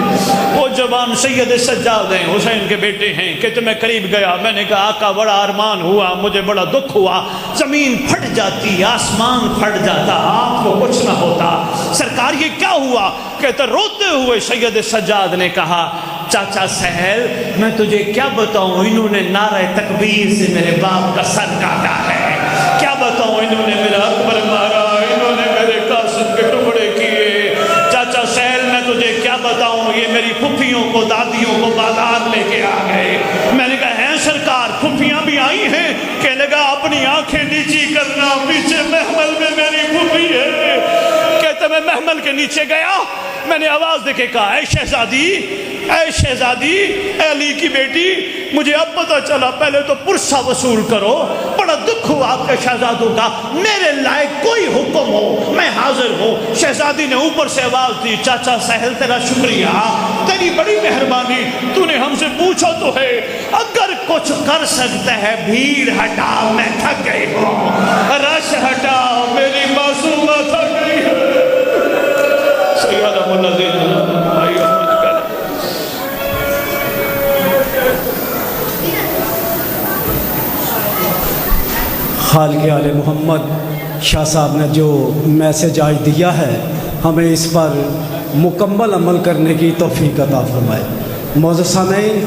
وہ جوان سید سجاد ہیں، حسین کے بیٹے ہیں۔ کہتے میں قریب گیا، میں نے کہا آقا بڑا ارمان ہوا، مجھے بڑا دکھ ہوا، زمین پھٹ جاتی، آسمان پھٹ جاتا، آپ کو کچھ نہ ہوتا، سرکار یہ کیا ہوا؟ کہتے روتے ہوئے سید سجاد نے کہا چاچا سہیل میں تجھے کیا بتاؤں، انہوں نے نعرہ تکبیر سے میرے باپ کا سر کاٹا ہے، کیا بتاؤں انہوں نے میرا اکبر مارا، انہوں نے میرے قاسم کے ٹکڑے کیے، چاچا سہیل میں تجھے کیا بتاؤں، یہ میری پھپھیوں کو دادیوں کو بازار لے کے آ گئے۔ میں نے کہا ہیں سرکار پھپھیاں بھی آئی ہیں؟ کہنے لگا اپنی آنکھیں نیچی کرنا، پیچھے محمل میں میری پھپھی ہے۔ کہتے میں محمل کے نیچے گیا، میں نے آواز دے کے کہا اے شہزادی، اے شہزادی، اے علی کی بیٹی، مجھے اب پتہ چلا، پہلے تو پرسہ وصول کرو، بڑا دکھ ہوا آپ کے شہزادوں کا، میرے لائق کوئی حکم ہو میں حاضر ہوں۔ شہزادی نے اوپر سے آواز دی چاچا سہیل تیرا شکریہ، تیری بڑی مہربانی، تو نے ہم سے پوچھا تو ہے، اگر کچھ کر سکتا ہے بھیڑ ہٹا، میں تھک گئی ہوں، رش ہٹا، میری معصومہ تھک گئی ہے۔ سیدہ منزل بھائی خالق آل محمد شاہ صاحب نے جو میسج آج دیا ہے ہمیں اس پر مکمل عمل کرنے کی توفیق عطا فرمائے۔ معزز سامعین،